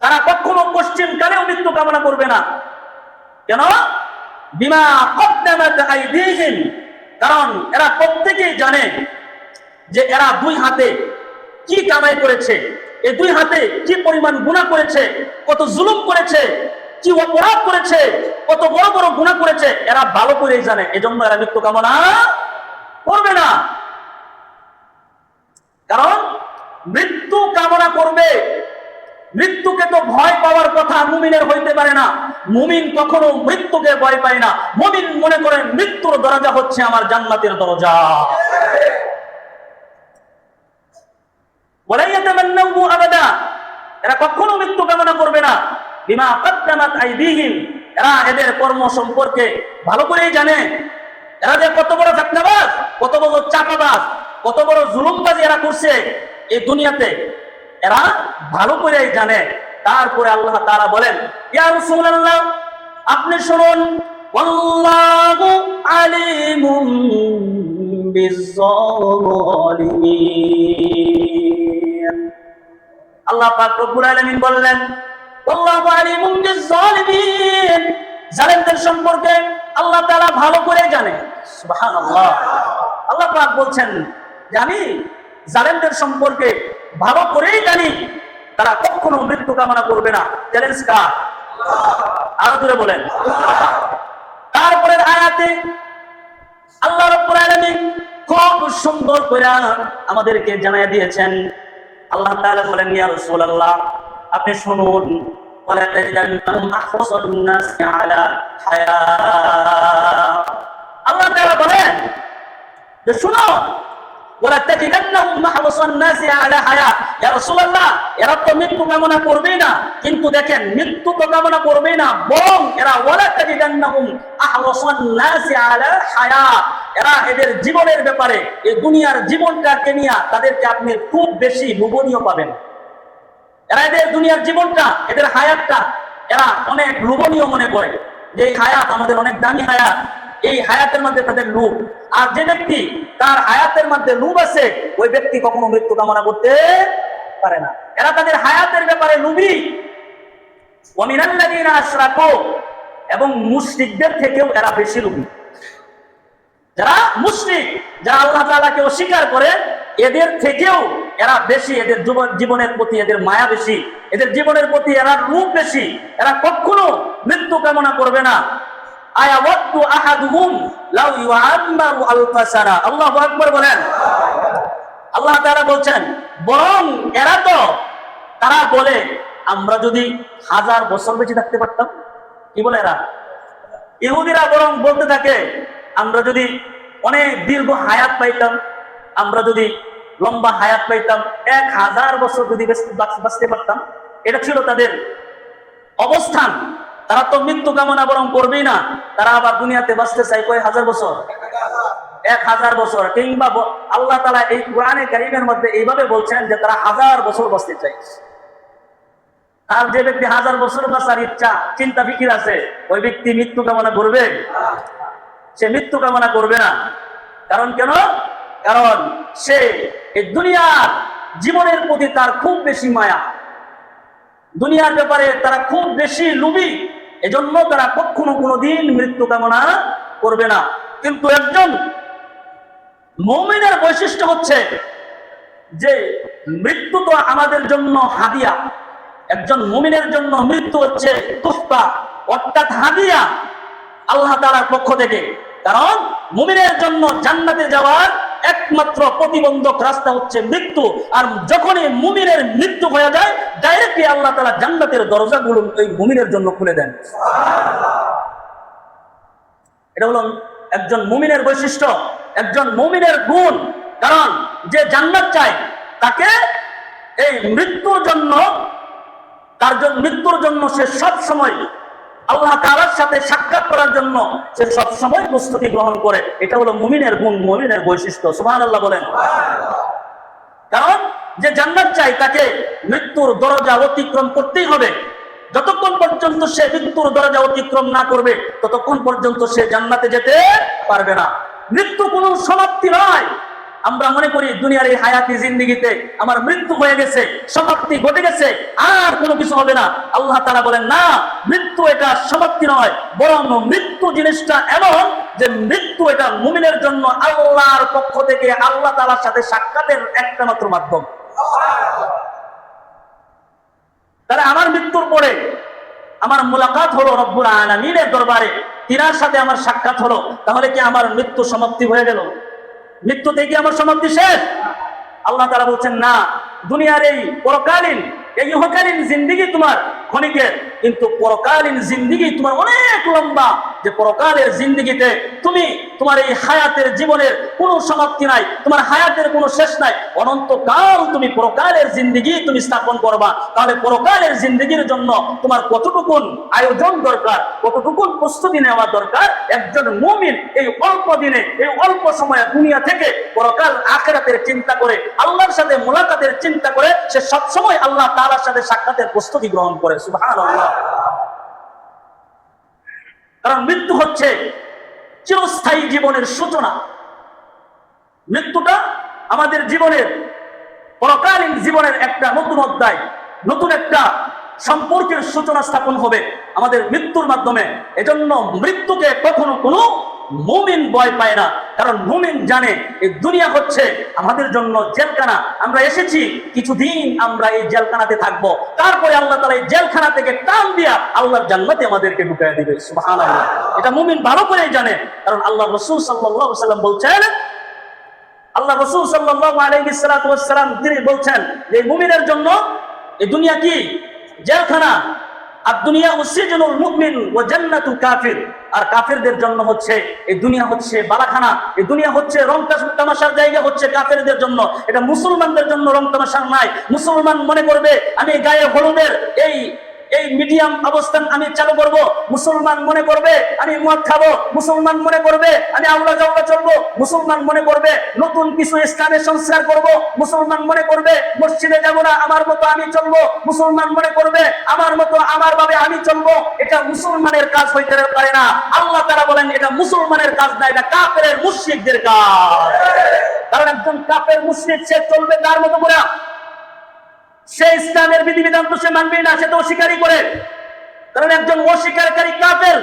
তারা কখনো পশ্চিম কালেও মৃত্যু কামনা করবে না। কেন? বিমা কদ্দামাত আইদিহিম, কারণ এরা প্রত্যেকেই জানে যে এরা দুই হাতে কি কামাই করেছে, এই দুই হাতে কি পরিমাণ গুনাহ করেছে, কত জুলুম করেছে, কি অপরাধ করেছে, কত বড় বড় গুনাহ করেছে, এরা ভালো করেই জানে। এজন্য এরা মৃত্যু কামনা করবে না। কারণ মৃত্যু কামনা করবে, মৃত্যুকে তো ভয় পাওয়ার কথা মুমিনের হইতে পারে না। মুমিন কখনো মৃত্যুকে ভয় পায় না। মুমিন মনে করেন মৃত্যুর দরজা হচ্ছে আমার জান্নাতের দরজা। ওয়ালা ইয়াতামান্নাহু আবাদা, এরা কখনো মৃত্যু কামনা করবে না। বিমা কদ্দামাত আইদিহিম, এরা এদের কর্ম সম্পর্কে ভালো করেই জানে। এরা যে কত বড় ফিতনাবাজ, কত বড় চাপাবাজ, কত বড় জুলুমবাজি এরা করছে এই দুনিয়াতে, এরা ভালো করেই জানে। তারপরে আল্লাহ তাআলা বলেন, ইয়া রাসূলুল্লাহ, আপনি শুনুন, আল্লাহু আলিমুম বিজ-জালিমিন। আল্লাহ পাক রব্বুল আলামিন বললেন, আল্লাহু আলিমুম বিজ-জালিমিন, জালেমদের সম্পর্কে আল্লাহ তাআলা ভালো করে জানে। সুবহানাল্লাহ। আল্লাহ পাক বলছেন যে আমি জালেমদের সম্পর্কে ভালো করেই জানি, তারা কখনো মৃত্যু কামনা করবে না। চ্যালেঞ্জ কার? আরো জোরে বলেন। তারপরের আয়াতে আল্লাহ রাব্বুল আলামিন খুব সুন্দর করে আমাদেরকে জানায় দিয়েছেন। আল্লাহ তাআলা বলেন, ইয়া রাসূলুল্লাহ, আপনি শুনুন, ওয়ালা তাজিদান্নাহুম আহসানান নাসি আলা হায়া। আল্লাহ তাআলা বলেন যে শুনো, ওয়ালা তাজিদান্নাহুম আহসানান নাসি আলা হায়া। ইয়া রাসূলুল্লাহ, এরা তো মৃত্যু কামনা করবেই না, কিন্তু দেখেন মৃত্যু তো কামনা করবেই না, বরং এরা ওয়ালা তাজিদান্নাহুম আহসানান নাসি আলা হায়া, এরা এদের জীবনের ব্যাপারে, এই দুনিয়ার জীবনটাকে নিয়ে তাদেরকে আপনি খুব বেশি লোভনীয় পাবেন। এরা এদের দুনিয়ার জীবনটা, এদের হায়াতটা এরা অনেক লোভনীয় মনে করে, যে এই হায়াত আমাদের অনেক দামি হায়াত, এই হায়াতের মধ্যে তাদের লোভ। আর যে ব্যক্তি তার হায়াতের মধ্যে লোভ আছে, ওই ব্যক্তি কখনো মৃত্যু কামনা করতে পারে না। এরা তাদের হায়াতের ব্যাপারে লোভী। ওয়া মিনাল্লাযীনা আশরাকু, এবং মুশরিকদের থেকেও এরা বেশি লোভী। যারা মুশরিক, যারা আল্লাহ তাআলাকে অস্বীকার করে, এদের থেকেও এরা বেশি, এদের জীবনের প্রতি এদের মায়া বেশি, এদের জীবনের প্রতি এরা লোভ বেশি। এরা কখনো মৃত্যু কামনা করবে না। আয়াওয়াতু আহাদুহুম লাউ ইউআম্মারু আলফা সানা। আল্লাহু আকবার বলেন। আল্লাহ তাআলা বলছেন, বরং এরা তো, তারা বলে আমরা যদি 1000 বছর বেঁচে থাকতে পারতাম। কি বলে এরা? ইহুদিরা বরং বলতে থাকে, আমরা যদি অনেক দীর্ঘ হায়াত পাইতাম, আমরা যদি লম্বা হায়াত পাইতাম, 1000 বছর যদি বাঁচতে পারতাম, এটা ছিল তাদের অবস্থান। তারা তো মৃত্যু কামনা বরং করবেই না, তারা আবার দুনিয়াতে বাঁচতে চাই কয় হাজার বছর, 1000 বছর। কিংবা আল্লাহ তাআলা এই কোরআনে কারীমের মধ্যে এইভাবে বলছেন যে তারা 1000 বছর বাঁচতে চাই। আর যে ব্যক্তি 1000 বছর বাঁচার ইচ্ছা চিন্তা ফিকির আছে, ওই ব্যক্তি মৃত্যু কামনা করবে? সে মৃত্যু কামনা করবে না। কারণ কেন? কারণ সে এই দুনিয়ার জীবনের প্রতি তার খুব বেশি মায়া, দুনিয়ার ব্যাপারে তারা খুব বেশি লোভী, এজন্য তারা কখনো কোনোদিন মৃত্যু কামনা করবে না। কিন্তু একজন মুমিনের বৈশিষ্ট্য হচ্ছে যে মৃত্যু তো আমাদের জন্য হাদিয়া। একজন মুমিনের জন্য মৃত্যু হচ্ছে তোহফা, অর্থাৎ হাদিয়া আল্লাহ তাআলার পক্ষ থেকে। কারণ মুমিনের জন্য জান্নাতে যাওয়ার একমাত্র প্রতিবন্ধক রাস্তা হচ্ছে মৃত্যু। আর যখনই মুমিনের মৃত্যু হয়ে যায়, ডাইরেক্টলি আল্লাহ তাআলা জান্নাতের দরজাগুলো এই মুমিনের জন্য খুলে দেন। এটা হলো একজন মুমিনের বৈশিষ্ট্য, একজন মুমিনের গুণ। কারণ যে জান্নাত চায় তাকে এই মৃত্যুর জন্য, মৃত্যুর জন্য সে সব সময় আল্লাহ তাআলার সাথে সাক্ষাৎ করার জন্য সে সব সময় প্রস্তুতি গ্রহণ করে। এটা হলো মুমিনের গুণ, মুমিনের বৈশিষ্ট্য। সুবহানাল্লাহ বলেন। কারণ যে জান্নাত চায় তাকে মৃত্যুর দরজা অতিক্রম করতেই হবে। যতক্ষণ পর্যন্ত সে মৃত্যুর দরজা অতিক্রম না করবে, ততক্ষণ পর্যন্ত সে জান্নাতে যেতে পারবে না। মৃত্যু কোনো সমাপ্তি নয়। আমরা মনে করি দুনিয়ার এই হায়াতি জিন্দেগিতে আমার মৃত্যু হয়ে গেছে, সমাপ্তি ঘটে গেছে, আর কোনো কিছু হবে না। আল্লাহ তাআলা বলেন না, মৃত্যু এটা সমাপ্তি নয়, বরং মৃত্যু জিনিসটা এমন যে মৃত্যু এটা মুমিনের জন্য আল্লাহর পক্ষ থেকে আল্লাহ তাআলার সাথে সাক্ষাতের একটা মাত্র মাধ্যম। তাহলে আমার মৃত্যুর পরে আমার মুলাকাত হলো রব্বুল আলামিনের দরবারে, তিনার সাথে আমার সাক্ষাৎ হলো, তাহলে কি আমার মৃত্যু সমাপ্তি হয়ে গেল? মৃত্যু থেকে আমার সমাপ্তি শেষ? আল্লাহ তাআলা বলছেন না, দুনিয়ার এই পরকালীন, এই ইহকালীন জিন্দেগি তোমার ক্ষণিকের, কিন্তু পরকালীন জিন্দেগি তোমার অনেক লম্বা। যে পরকালের জিন্দেগিতে তুমি তোমার এই হায়াতের জীবনের কোনো সমাপ্তি নাই, তোমার হায়াতের কোনো শেষ নাই, অনন্তকাল তুমি পরকালের জিন্দেগি তুমি স্থাপন করবা। তাহলে পরকালের জিন্দেগির জন্য তোমার কতটুকুন আয়োজন দরকার, কতটুকুন প্রস্তুতি নেওয়া দরকার। একজন মুমিন এই অল্প দিনে, এই অল্প সময়ে দুনিয়া থেকে পরকাল আখিরাতের চিন্তা করে, আল্লাহর সাথে মুলাকাতের চিন্তা করে, সে সবসময় আল্লাহ তাআলার সাথে সাক্ষাতের প্রস্তুতি গ্রহণ করে। সুবহানাল্লাহ। কারণ মৃত্যু হচ্ছে চিরস্থায়ী জীবনের সূচনা। মৃত্যুটা আমাদের জীবনের, পরকালীন জীবনের একটা নতুন অধ্যায়, নতুন একটা সম্পর্কের সূচনা স্থাপন হবে আমাদের মৃত্যুর মাধ্যমে। এজন্য মৃত্যুকে কখনো কোনো মুমিন ভয় পায় না। কারণ মুমিন জানে এই দুনিয়া হচ্ছে আমাদের জন্য জেলখানা। আমরা এসেছি কিছুদিন, আমরা এই জেলখানাতে থাকবো, তারপরে আল্লাহ তাআলা এই জেলখানা থেকে টান দিয়া আল্লাহর জান্নাতে আমাদেরকে ঢুকিয়ে দিবে। সুবহানাল্লাহ। এটা মুমিন ভালো করেই জানে। কারণ আল্লাহ রাসূল সাল্লাল্লাহু আলাইহি ওয়াসাল্লাম বলছেন, আল্লাহ রাসূল সাল্লাল্লাহু আলাইহি ওয়াসাল্লাম তিনি বলছেন যে মুমিনের জন্য এই দুনিয়া কি? জেলখানা। আর দুনিয়া সিজনুল মুমিন ওয়া জান্নাতু কাফির। আর কাফেরদের জন্য হচ্ছে এই দুনিয়া হচ্ছে বালাখানা, এই দুনিয়া হচ্ছে রং তামাশার জায়গা, হচ্ছে কাফেরদের জন্য। এটা মুসলমানদের জন্য রং তামাশার নাই। মুসলমান মনে করবে আমি গায়ে হলুদের এই মিডিয়াম অবস্থান আমি চালু করব, মুসলমান মনে করবে আমি মদ খাবো, মুসলমান মনে করবে আমি আউলা জাউলা চলবো, মুসলমান মনে করবে নতুন কিছু ইসলামের সংস্কার করব, মুসলমান মনে করবে মসজিদে যাব না, আমার মতো আমি চলবো, মুসলমান মনে করবে আমার মতো আমার ভাবে আমি চলবো। এটা মুসলমানের কাজ হইতে পারে না। আল্লাহ তাআলা বলেন এটা মুসলমানের কাজ না, এটা কাফের মুশরিকদের কাজ। কারণ একজন কাফের মুশরিক সে চলবে তার মতো করে, সে ইসলামের বিধিবিধান তো সে মানবে না, সে তো অস্বীকারই করে। কারণ একজন অস্বীকারী কাফের,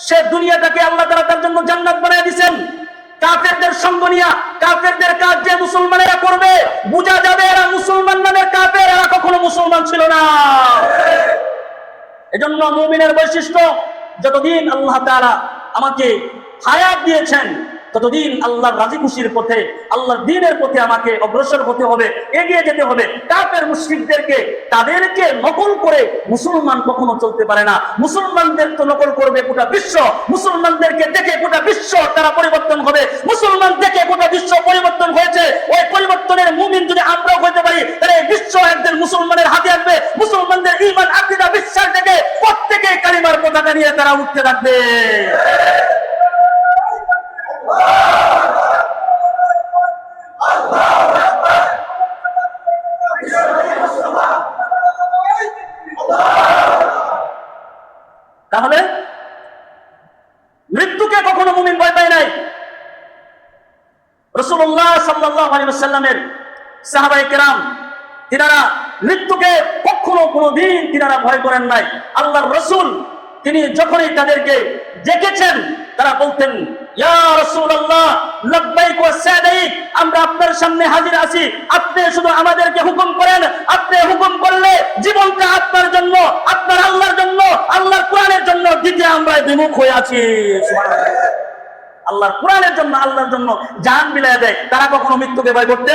সে দুনিয়াটাকে আল্লাহ তাআলা তার জন্য জান্নাত বানিয়ে দিয়েছেন। কাফেরদের সঙ্গ নিয়া কাফেরদের কাজ যে মুসলমানেরা করবে, বোঝা যাবে এরা মুসলমান নামের কাফের, এরা কখনো মুসলমান ছিল না। এজন্য মুমিনের বৈশিষ্ট্য, যতদিন আল্লাহ তাআলা আমাকে হায়াত দিয়েছেন, ততদিন আল্লাহর রাজি খুশির পথে, আল্লাহর দ্বীনের পথে আমাকে অগ্রসর হতে হবে, এগিয়ে যেতে হবে। কাফের মুশরিকদেরকে, তাদেরকে নকল করে মুসলমান কখনো চলতে পারে না। মুসলমানদের তো নকল করবে গোটা বিশ্ব, মুসলমানদেরকে দেখে গোটা বিশ্ব তারা পরিবর্তন হবে। মুসলমান দেখে গোটা বিশ্ব পরিবর্তন হয়েছে। ওই পরিবর্তনের মুমিন যদি আমরাও হতে পারি, তাহলে এই বিশ্ব একদিন মুসলমানের হাতে আসবে। মুসলমানদের ঈমান, আকীদা, বিশ্বাস দেখে প্রত্যেকে কালিমার পতাকা নিয়ে তারা উঠতে থাকবে। তাহলে মৃত্যুকে কখনো মুমিন ভয় পায় নাই। রাসূলুল্লাহ সাল্লাল্লাহু আলাইহি ওয়াসাল্লামের সাহাবায়ে কেরাম তিনারা মৃত্যুকে কখনো কোনোদিন তিনারা ভয় করেন নাই। আল্লাহর রাসূল তিনি যখনই তাদেরকে ডেকেছেন, তারা বলতেন, ইয়া রাসূলুল্লাহ লাব্বাইক ওয়া সাদাইক, আমরা আপনার সামনে হাজির আছি, আপনি শুধু আমাদেরকে হুকুম করেন। আপনি হুকুম করলে জীবনটা আপনার জন্য, আপনার আল্লাহর জন্য, আল্লাহর কোরআনের জন্য দিতে আমরা বিমুখ হয়ে আছি। সুবহানাল্লাহ। আল্লাহর কোরআনের জন্য, আল্লাহর জন্য জান বিলায় দেয়। তারা কখনো মৃত্যুকে ভয় করতে?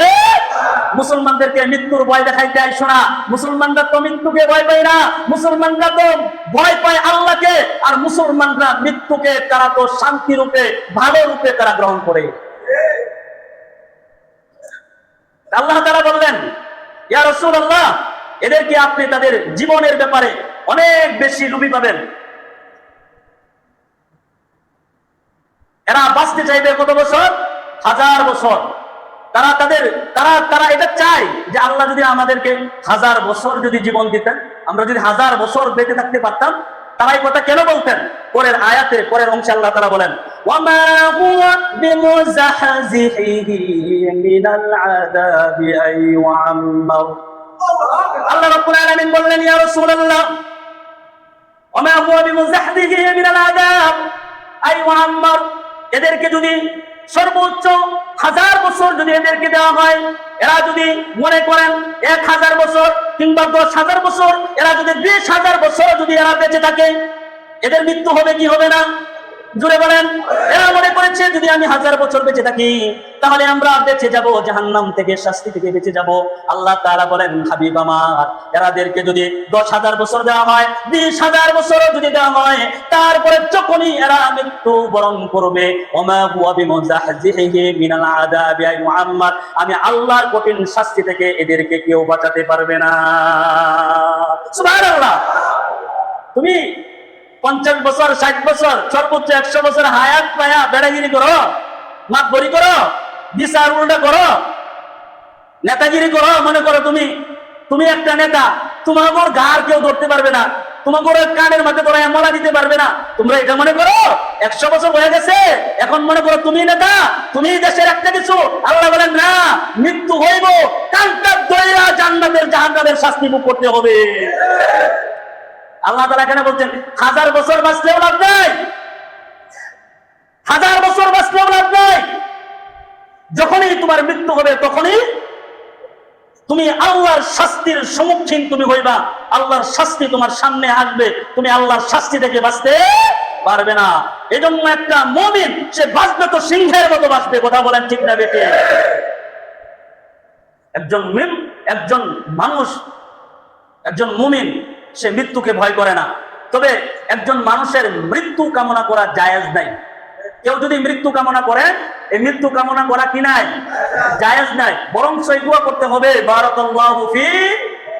মুসলমানদেরকে মৃত্যুর ভয় দেখাইতে আইসো না। মুসলমানরা তো মৃত্যুকে ভয় পায় না, মুসলমানরা তো ভয় পায় আল্লাহকে। আর মুসলমানরা মৃত্যুকে তারা তো শান্তি রূপে, ভালো রূপে তারা গ্রহণ করে। আল্লাহ তাআলা বললেন, ইয়া রাসূলুল্লাহ, এদেরকে আপনি তাদের জীবনের ব্যাপারে অনেক বেশি লোভী পাবেন। এরা বাঁচতে চাইবে কত বছর? 1000 বছর। তারা এটা চায় যে আল্লাহ যদি আমাদেরকে 1000 বছর যদি জীবন দিতেন, আমরা যদি 1000 বছর বেঁচে থাকতে পারতাম। তারা এই কথা কেন বলতেন? পরের আয়াতে, পরের অংশে আল্লাহ তাআলা বলেন, ওয়ামা হুয়া বিমুযাহজিহি মিনাল আযাবি আই ওয়াম্মার। আল্লাহ রাব্বুল আলামিন বললেন, ইয়া রাসূলুল্লাহ, ওয়ামা হুয়া বিমুযাহজিহি মিনাল আযাব আই ওয়াম্মার। এদেরকে যদি সর্বোচ্চ 1000 বছর যদি এদেরকে দেওয়া হয়, এরা যদি মনে করেন 1000 বছর কিংবা 10,000 বছর, এরা যদি 20,000 বছর যদি এরা বেঁচে থাকে, এদের মৃত্যু হবে কি হবে না? জুড়ে বলেন। এরা মনে করেছে যদি আমি 1000 বছর বেঁচে থাকি, তাহলে আমরা বেঁচে যাব, জাহান্নাম থেকে, শাস্তি থেকে বেঁচে যাব। আল্লাহ তাআলা বলেন, হাবিব আমার, এরাদেরকে যদি 10,000 বছর দেওয়া হয়, 20,000 বছর যদি দেওয়া হয়, তারপরে যখনই এরা মৃত্যু বরণ করবে, ওমা হুয়া বিমুযাহজিহি মিনাল আযাবি আই মুআম্মার, আমি আল্লাহর কঠিন শাস্তি থেকে এদেরকে কেউ বাঁচাতে পারবে না। সুবহানাল্লাহ। তুমি 50 বছর, 60 বছর, সর্বোচ্চ 100 বছর হায়াত পায়া বেড়াগিরি করো, মাতবরি করো, বিচার উল্টা করো, নেতাগিরি করো, মনে করো তুমি একটা নেতা, তোমার ঘাড় কেউ ধরতে পারবে না, তোমার কানের মাঝে তোরা এমলা দিতে পারবে না। তোমরা এটা মনে করো 100 বছর হয়ে গেছে, এখন মনে করো তুমি নেতা, তুমি দেশের একটা কিছু। আল্লাহ বলেন, না, মৃত্যু হইব, কানটা দইরা জান্নাতের জাহান্নামের শাস্তি ভোগ করতে হবে। আল্লাহ তাআলা এখানে বলছেন, 1000 বছর বাঁচলেও লাভ নাই, 1000 বছর বাঁচলেও লাভ নাই। যখনই তোমার মৃত্যু হবে, তখনই তুমি আল্লাহর শাস্তির সম্মুখীন তুমি হইবা। আল্লাহর শাস্তি তোমার সামনে আসবে, তুমি আল্লাহর শাস্তি থেকে বাঁচতে পারবে না। এজন্য একটা মুমিন, সে বাঁচবে তো সিংহের মতো বাঁচবে। কথা বলেন ঠিক না বেটে? একজন মানুষ, একজন মুমিন, সে মৃত্যুকে ভয় করে না। তবে একজন মানুষের মৃত্যু কামনা করা জায়েজ নাই। কেউ যদি মৃত্যু কামনা করে, এই মৃত্যু কামনা করা কি নাই? জায়েজ নাই। বরং সেই দোয়া করতে হবে, বারাকাল্লাহু ফি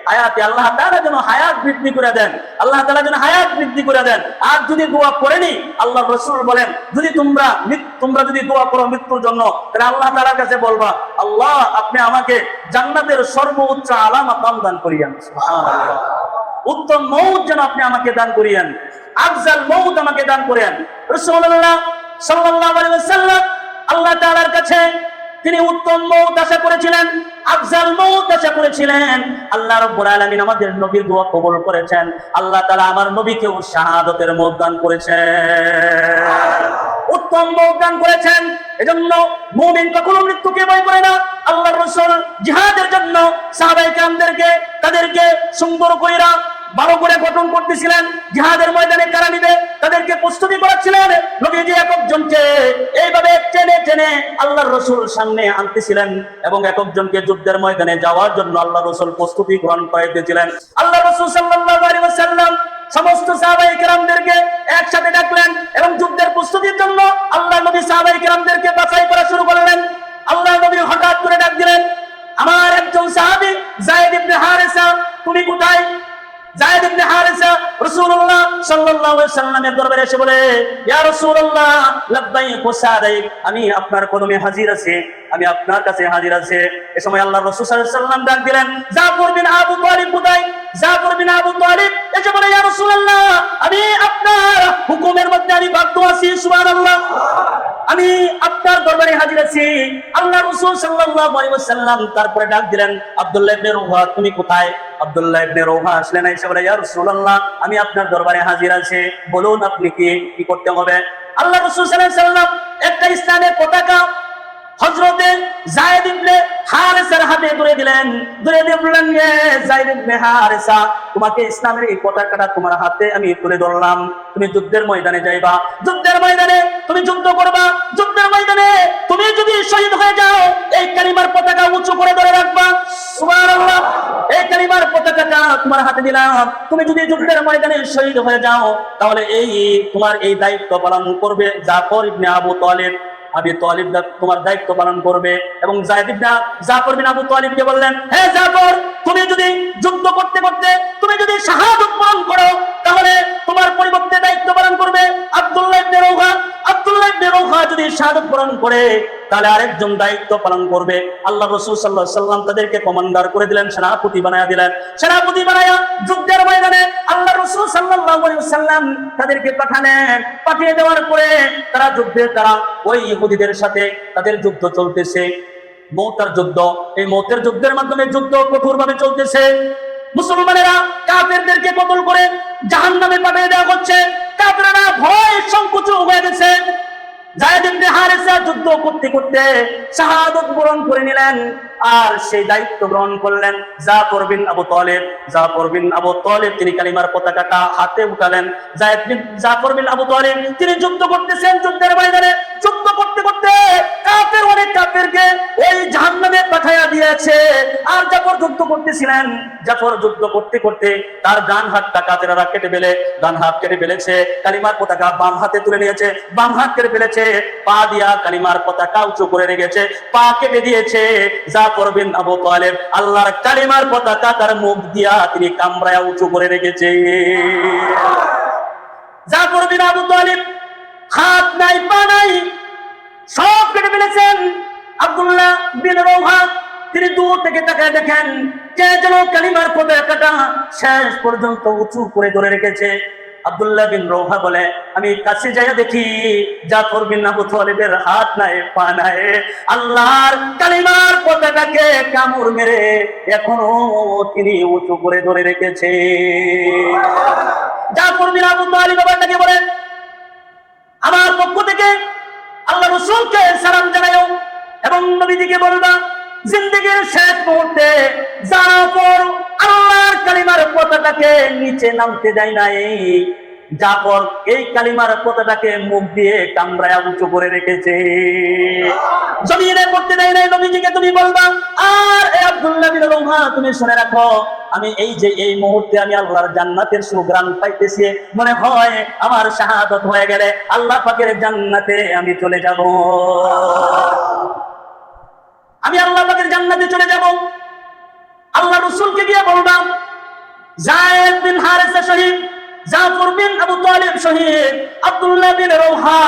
হায়াতি, আল্লাহ তাআলা যেন হায়াত বৃদ্ধি করে দেন, আল্লাহ তাআলা যেন হায়াত বৃদ্ধি করে দেন। আর যদি দোয়া করেনি, আল্লাহ রাসূল বলেন, যদি তোমরা যদি দোয়া করো মৃত্যুর জন্য, তাহলে আল্লাহ তাআলার কাছে বলবা, আল্লাহ আপনি আমাকে জান্নাতের সর্বোচ্চ আলা মাকাম দান করিয়েন। সুবহানাল্লাহ। উত্তম মউত যেন আপনি আমাকে দান করিয়েন, আফজাল মউত আমাকে দান করেন। রাসূলুল্লাহ সাল্লাল্লাহু আলাইহি ওয়াসাল্লাম আল্লাহ তাআলার কাছে তিনি উত্তম মউত আশা করেছিলেন, আফজাল মউত আশা করেছিলেন। আল্লাহ রাব্বুল আলামিন আমাদের নবীর দোয়া কবুল করেছেন। আল্লাহ তাআলা আমার নবীকেও শাহাদাতের মউত দান করেছেন, উত্তম মউত দান করেছেন। এজন্য মুমিন কখনো মৃত্যুকে ভয় করে না। আল্লাহর রাসূল জিহাদের জন্য সাহাবায়ে কেরামদেরকে, তাদেরকে সুন্দর কইরা ভালো করে গঠন করতেছিলেন, জিহাদের ময়দানে কারা নিবে তাদেরকে প্রস্তুতি করাচ্ছিলেন। নবীজি এক একজনকে এইভাবে টেনে টেনে আল্লাহর রাসূল সামনে আনতেছিলেন এবং এক একজনকে যুদ্ধের ময়দানে যাওয়ার জন্য আল্লাহর রাসূল প্রস্তুতি গ্রহণ করাইতেছিলেন। আল্লাহর রাসূল সাল্লাল্লাহু আলাইহি ওয়াসাল্লাম সমস্ত সাহাবায়ে কেরামদেরকে একসাথে ডাকলেন এবং যুদ্ধের প্রস্তুতির জন্য আল্লাহ নবী সাহাবায়ে কেরামদেরকে বাছাই করা শুরু করলেন। আল্লাহ নবী হঠাৎ করে ডাক দিলেন, আমার একজন সাহাবী যায়েদ ইবনে হারেসা, তুমি কোথায়? যায়েদ ইবনে হারেসা রাসূলুল্লাহ সাল্লাল্লাহু আলাইহি ওয়াসাল্লামের দরবারে এসে বলে, ইয়া রাসূলুল্লাহ লাব্বাইক ওয়া সাদাইক, আমি আপনার কদমে হাজির আছি, আমি আপনার কাছে হাজির আছি। এই সময় আল্লাহর রাসূল সাল্লাল্লাহু আলাইহি ওয়াসাল্লাম ডাক দিলেন, জাফর বিন আবু তালিব কোথায়? জাফর বিন আবু তালিব এসে বলে, ইয়া রাসূলুল্লাহ আমি আপনার হুকুমের মধ্যে আমি বাধ্য আছি, সুবহানাল্লাহ, আমি আপনার দরবারে হাজির আছি। আল্লাহ রাসূল সাল্লাল্লাহু আলাইহি ওয়াসাল্লাম তারপরে ডাক দিলেন, আব্দুল্লাহ ইবনে রওহা তুমি কোথায়? আব্দুল্লাহ ইবনে রওহা আসলেন, এসে বলে, ইয়া রাসূলুল্লাহ আমি আপনার দরবারে হাজির আছি, বলুন আপনি কি করতে হবে? আল্লাহ রাসূল সাল্লাল্লাহু আলাইহি ওয়াসাল্লাম একটা ইসলামের পতাকা হযরতে যায়েদ ইবনে হারেসার হাতে ধরে দিলেন, ধরে দিয়ে বললেন, যায়েদ ইবনে হারেসা তোমাকে ইসলামের এই পতাকাটা তোমার হাতে আমি তুলে ধরলাম, তুমি যুদ্ধের ময়দানে যাইবা, যুদ্ধের ময়দানে তুমি যুদ্ধ করবা, যুদ্ধের ময়দানে তুমি যদি শহীদ হয়ে যাও এই কালিমার পতাকা উঁচু করে ধরে রাখবা, সুবহানাল্লাহ, এই কালিমার পতাকাটা তোমার হাতে দিলাম, তুমি যদি যুদ্ধের ময়দানে শহীদ হয়ে যাও তাহলে এই তোমার এই দায়িত্ব পালন করবে জাফর ইবনে আবু তালিব, আবু তালিব তোমার দায়িত্ব পালন করবে। এবং জাফর বিন আবু তালিবকে বললেন, হে জাফর তুমি যদি যুদ্ধ করতে করতে তুমি যদি শাহাদাত বরণ করো তাহলে তোমার পরিবর্তে দায়িত্ব পালন করবে আব্দুল্লাহ ইবনে রওহা। আব্দুল্লাহ ইবনে রওহা যদি শাহাদাত বরণ করে তাহলে আরেকজন দায়িত্ব পালন করবে। আল্লাহ রাসূল সাল্লাল্লাহু আলাইহি ওয়াসাল্লাম তাদেরকে কমান্ডার করে দিলেন, সেনাপতি বানায়া দিলেন। সেনাপতি বানায়া যুদ্ধের ময়দানে আল্লাহ রাসূল সাল্লাল্লাহু আলাইহি ওয়াসাল্লাম তাদেরকে পাঠালেন। পাঠিয়ে দেওয়ার পরে তারা ওই ইহুদিদের সাথে তাদের যুদ্ধ চলতেছে, মওতার যুদ্ধ। এই মওতের যুদ্ধের মাধ্যমে যুদ্ধ কঠোরভাবে চলতেছে। মুসলমানেরা কাফেরদেরকে কতল করে জাহান্নামে পাঠিয়ে দেওয়া হচ্ছে। কাফেররা ভয় সংকুচিত হয়ে গেছে। যায়েদ ইবনে হারেসা যুদ্ধ করতে করতে শাহাদাত বরণ করে নিলেন আর সেই দায়িত্ব গ্রহণ করলেন জাফর বিন আবু তালিব। জাফর বিন আবু তালিব তিনি কালিমার পতাকাটা হাতে উঠালেন। জাফর বিন আবু তালিব তিনি যুদ্ধ করতেছেন যুদ্ধের ময়দানে। যুদ্ধ করতে করতে কাফের অনেক কাফেরকে ওই জাহান্নামে পাঠায়া দিয়েছে। আর জাফর যুদ্ধ করতেছিলেন। জাফর যুদ্ধ করতে করতে তার ডান হাতটা কাফেররা কেটে ফেলে, ডান হাত কেটে ফেলেছে। কালিমার পতাকা বাম হাতে তুলে নিয়েছে, বাম হাত কেটে ফেলেছে। পা দিয়া কালিমার পতাকা উঁচু করে রেখেছে, পা কেটে দিয়েছে। জাফর বিন আবু তালিব আল্লাহর কালিমার পতাকা তার মুখ দিয়া তিনি কামড়ায়া উঁচু করে রেখেছে। জাফর বিন আবু তালিব হাত নাই পা নাই সব কেটে ফেলেছেন। আব্দুল্লাহ বিন রওহা তিনি দূর থেকে তাকায় দেখেন কে যেন কালিমার পতাকাটা শেষ পর্যন্ত উঁচু করে ধরে রেখেছে। আব্দুল্লাহ বিন রওহা বলে, আমি কাছে যাইয়া দেখি জাফর বিন আবু তালিবের হাত নাই পা নাই, আল্লাহর কালিমার পতাকাকে কামড় মেরে এখনো তিনি উঁচু করে ধরে রেখেছে। জাফর বিন আবু তালিব বাবাকে বলেন, আমার পক্ষ থেকে আল্লাহ রাসূলকে সালাম জানাও এবং নবীজিকে বলবা জিন্দেগীর শেষ মুহূর্তে জাফর আল্লাহর কালিমার পতাকাকে নিচে নামতে দেয় নাই। জাফর এই কালিমার পতাকাকে মুখ দিয়ে কামড়ায়া উঁচু করে রেখেছে, জমিনে পড়তে দেয় নাই। নবীজিকে তুমি বলবা। আর এই আব্দুল্লাহ বিন রওহা তুমি শুনে রাখো, আমি এই মুহূর্তে আমি আল্লাহর জান্নাতের সুঘ্রাণ পাইতেছি, মনে হয় আমার শাহাদাত হয়ে গেলে আল্লাহ পাকের জান্নাতে আমি চলে যাব, আমি আল্লাহ পাকের জান্নাতে চলে যাব। আল্লাহ রাসূলকে গিয়ে বললাম যায়েদ বিন হারেসা শহীদ, জাফর বিন আবু তালিব শহীদ, আব্দুল্লাহ বিন রওহা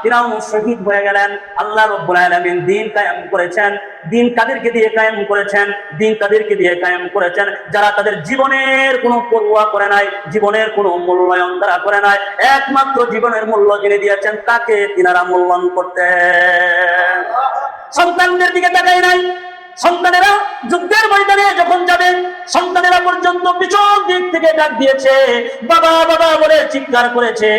তিনাও শহীদ হয়ে গেলেন। আল্লাহ রাব্বুল আলামিন দ্বীন কায়েম করেছেন। দ্বীন কাদেরকে দিয়ে কায়েম করেছেন? দ্বীন তাদেরকে দিয়ে কায়েম করেছেন যারা তাদের জীবনের কোনো পরোয়া করে নাই, জীবনের কোনো মূল্যায়ন তারা করে নাই। একমাত্র জীবনের মূল্য যিনি দিয়েছেন তাকে তিনারা মূল্যায়ন করতেন। সন্তানদের দিকে তাকায় নাই। সন্তানেরা যুদ্ধের ময়দানে যখন যাবে সন্তানেরা পর্যন্ত পিছন দিক থেকে ডাক দিয়েছে, বাবা বাবা বলে চিৎকার করেছে।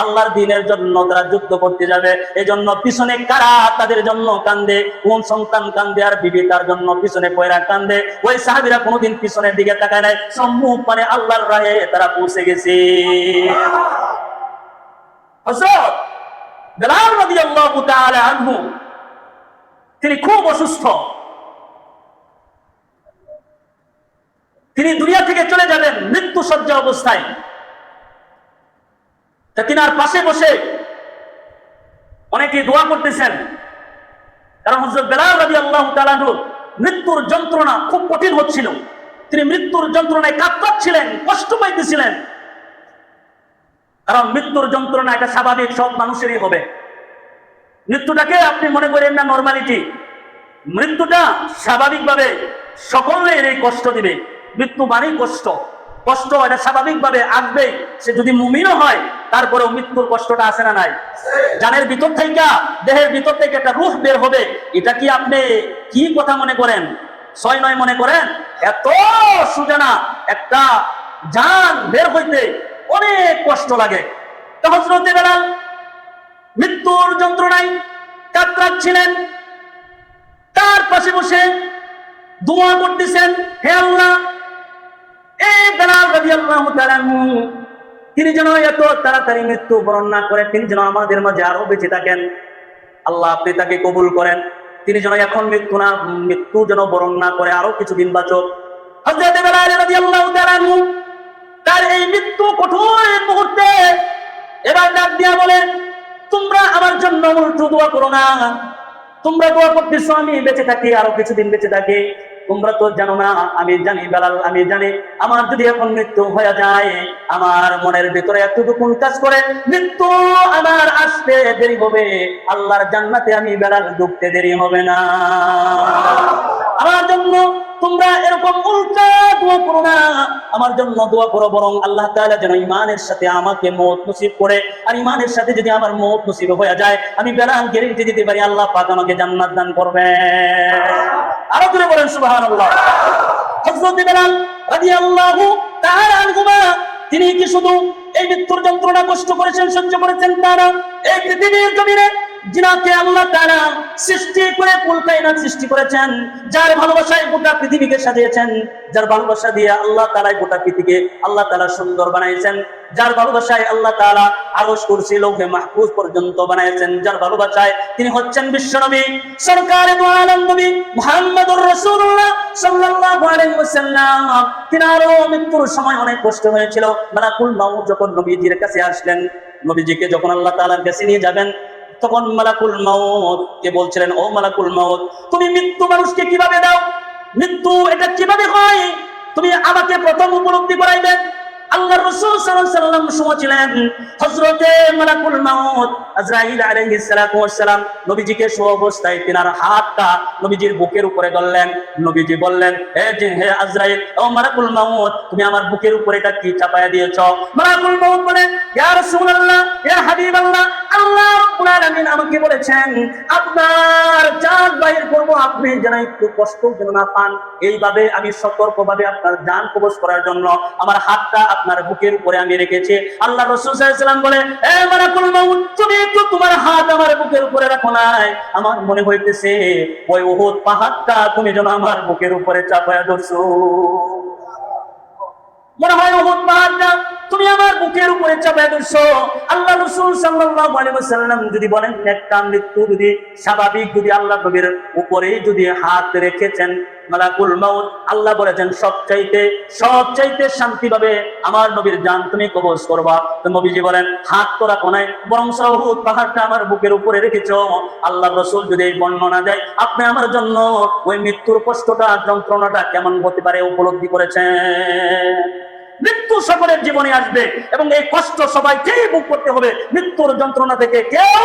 আল্লাহর দ্বীনের জন্য তারা যুদ্ধ করতে যাবে, এজন্য পিছনে কারা তাদের জন্য কান্দে, কোন সন্তান কান্দে আর বিবি তার জন্য পিছনে পয়রা কান্দে। ওই সাহাবীরা কোনোদিন পিছনের দিকে তাকায় নাই, সম্মুখ মানে আল্লাহর রাহে তারা পৌঁছে গেছে। হযরত বেলাল রাদিয়াল্লাহু তাআলা আনহু তিনি খুব অসুস্থ, তিনি দুনিয়া থেকে চলে যাবেন মৃত্যু শয্যা অবস্থায়। তা তিনার পাশে বসে অনেকে দোয়া করতেছেন, কারণ হযরত বেলাল রাদিয়াল্লাহু তাআলা আনহু মৃত্যুর যন্ত্রণা খুব কঠিন হচ্ছিল। তিনি মৃত্যুর যন্ত্রণায় কাঁদছিলেন, কষ্ট পাইতেছিলেন। কারণ মৃত্যুর যন্ত্রণা এটা স্বাভাবিক, সব মানুষেরই হবে। মৃত্যুটাকে আপনি মনে করেন না নরমালিটি, মৃত্যুটা স্বাভাবিকভাবে সকলের এই কষ্ট দিবে। মৃত্যু মানেই কষ্ট, কষ্ট এটা স্বাভাবিকভাবে আসবে। সে যদি মুমিনও হয় তারপরেও মৃত্যুর কষ্টটা আসে না নাই? জানের ভিতর থেকে, দেহের ভিতর থেকে একটা রূহ বের হবে, এটা কি আপনি কি কথা মনে করেন? ছয় নয় মনে করেন? এত সুজানা একটা জান বের হইতে অনেক কষ্ট লাগে। তো হযরত বেলাল মৃত্যুর যন্ত্রণায় কাতরাচ্ছিলেন, তার পাশে বসে দোয়া করতেছেন, হে আল্লাহ, এই বেলাল রাদিয়াল্লাহু তাআলা তিনি যেন এত তাড়াতাড়ি মৃত্যু বরণ না করে, তিনি যেন আমাদের মাঝে আরো বেঁচে থাকেন। আল্লাহ আপনি তাকে কবুল করেন, তিনি যেন এখন মৃত্যু যেন বরণ না করে, আরো কিছুদিন বাঁচুক। হযরত বেলাল রাদিয়াল্লাহু তাআলা তার এই মৃত্যু কঠোর মুহূর্তে এবার ডাক দিয়া বলেন, তোমরা আমার জন্য উল্টো দোয়া করো না। তোমরা দোয়া করতেছো আমি বেঁচে থাকি, আরো কিছুদিন বেঁচে থাকি। তোমরা তো জানো না, আমি জানি বেলাল, আমি জানি আমার যদি এখন মৃত্যু হয়ে যায়, আমার মনের ভিতরে এতটুকু কাজ করে, মৃত্যু আমার আসতে দেরি হবে, আল্লাহর জান্নাতে আমি বেলাল ঢুকতে দেরি হবে না। আমার জন্য তোমরা এরকম উল্টা দোয়া করো না, আমার জন্য দোয়া করো বরং আল্লাহ তাআলা যেন ঈমানের সাথে আমাকে মওত নসিব করে। আর ঈমানের সাথে যদি আমার মওত নসিব হয়ে যায়, আমি বেলাল গ্যারান্টি দিতে পারি আল্লাহ পাক আমাকে জান্নাত দান করবে। আরো জোরে বলেন সুবহানাল্লাহ। হযরত বেলাল রাদিয়াল্লাহু তাআলা আনহু তিনি কি শুধু এই মৃত্যুর যন্ত্রণা কষ্ট করেছেন, সহ্য করেছেন তা না, এই পৃথিবীর জমিনে যিনাকে আল্লাহ তাআলা সৃষ্টি করে কুল কায়নাত সৃষ্টি করেছেন, যার ভালোবাসায় গোটা পৃথিবীকে সাজিয়েছেন, যার ভালোবাসা দিয়ে আল্লাহ তাআলা গোটা পৃথিবীকে আল্লাহ তাআলা সুন্দর বানাইছেন, যার ভালোবাসায় আল্লাহ তাআলা আরশ কুরসি লৌহে মাহফুজ পর্যন্ত বানাইছেন, যার ভালোবাসায় তিনি হচ্ছেন বিশ্বনবী সরকারে দু আলম নবী মুহাম্মদুর রাসূলুল্লাহ সাল্লাল্লাহু আলাইহি ওয়াসাল্লাম। তিনারও মৃত্যুর সময় অনেক কষ্ট হয়েছিল। মালাকুল মাউত যখন নবীজির কাছে আসলেন, নবীজিকে যখন আল্লাহ তাআলার কাছে নিয়ে যাবেন, তখন মালাকুল মাউত কে বলছিলেন, ও মালাকুল মাউত, তুমি মৃত্যু মানুষকে কিভাবে দাও? মৃত্যু এটা কিভাবে হয়? তুমি আমাকে প্রথম উপলব্ধি করাইবেন। আল্লাহর রাসূল সাল্লাল্লাহু আলাইহি ওয়াসাল্লাম শুনেছিলেন হযরতে মালাকুল মাউত আজরাইল আলাইহিস সালাতু ওয়াস সালাম নবীজিকে শোয়া অবস্থায় তিনার হাতটা নবীজির বুকের উপরে ধরলেন। নবীজি বললেন, হে আজরাইল, ও মালাকুল মাউত, তুমি আমার বুকের উপরে এটা কি চাপায়া দিয়েছো? মালাকুল মাউত বলেন, ইয়া রাসূলুল্লাহ, ইয়া হাবিবাল্লাহ, আল্লাহ রাব্বুল আলামিন আমাকে বলেছেন আপনার জান বাইর করব, আপনি যেন একটু কষ্ট যেন না পান, এইভাবে আমি সতর্কভাবে আপনার জান কবজ করার জন্য আমার হাতটা আপনার বুকের উপরে আমি রেখেছি। আল্লাহ রাসূল সাল্লাল্লাহু আলাইহি ওয়াসাল্লাম বলে, এ মালাকুল মাউত, তুমি একটু তোমার হাত আমার বুকের উপরে রাখো নাই, আমার মনে হইতেছে ওই উহুদ পাহাড়টা তুমি যেন আমার বুকের উপরে চাপায়া ধরছো। মনে হয় উহুদ পাহাড়টা তুমি আমার বুকের উপরে চাপায়া ধরছো। আল্লাহ রাসূল সাল্লাল্লাহু আলাইহি ওয়াসাল্লাম যদি বলেন একটা মৃত্যু যদি স্বাভাবিক, যদি আল্লাহ নবীর উপরে যদি হাত রেখেছেন মালাকুল মাউত, আল্লাহ বলেছেন সবচাইতে শান্তিভাবে আমার নবীর জান তুমি কবজ করবা। তো নবীজি বলেন, হাত তো রাখো নাই, বরং উহুদ পাহাড়টা আমার বুকের উপরে রেখেছো। আল্লাহ রাসূল যদি এই বর্ণনা দেয়, আপনি আমার জন্য ওই মৃত্যুর কষ্টটা, যন্ত্রণাটা কেমন হতে পারে উপলব্ধি করেছেন। মৃত্যু সকলের জীবনে আসবে এবং এই কষ্ট সবাইকেই ভোগ করতে হবে। মৃত্যুর যন্ত্রণা থেকে কেউ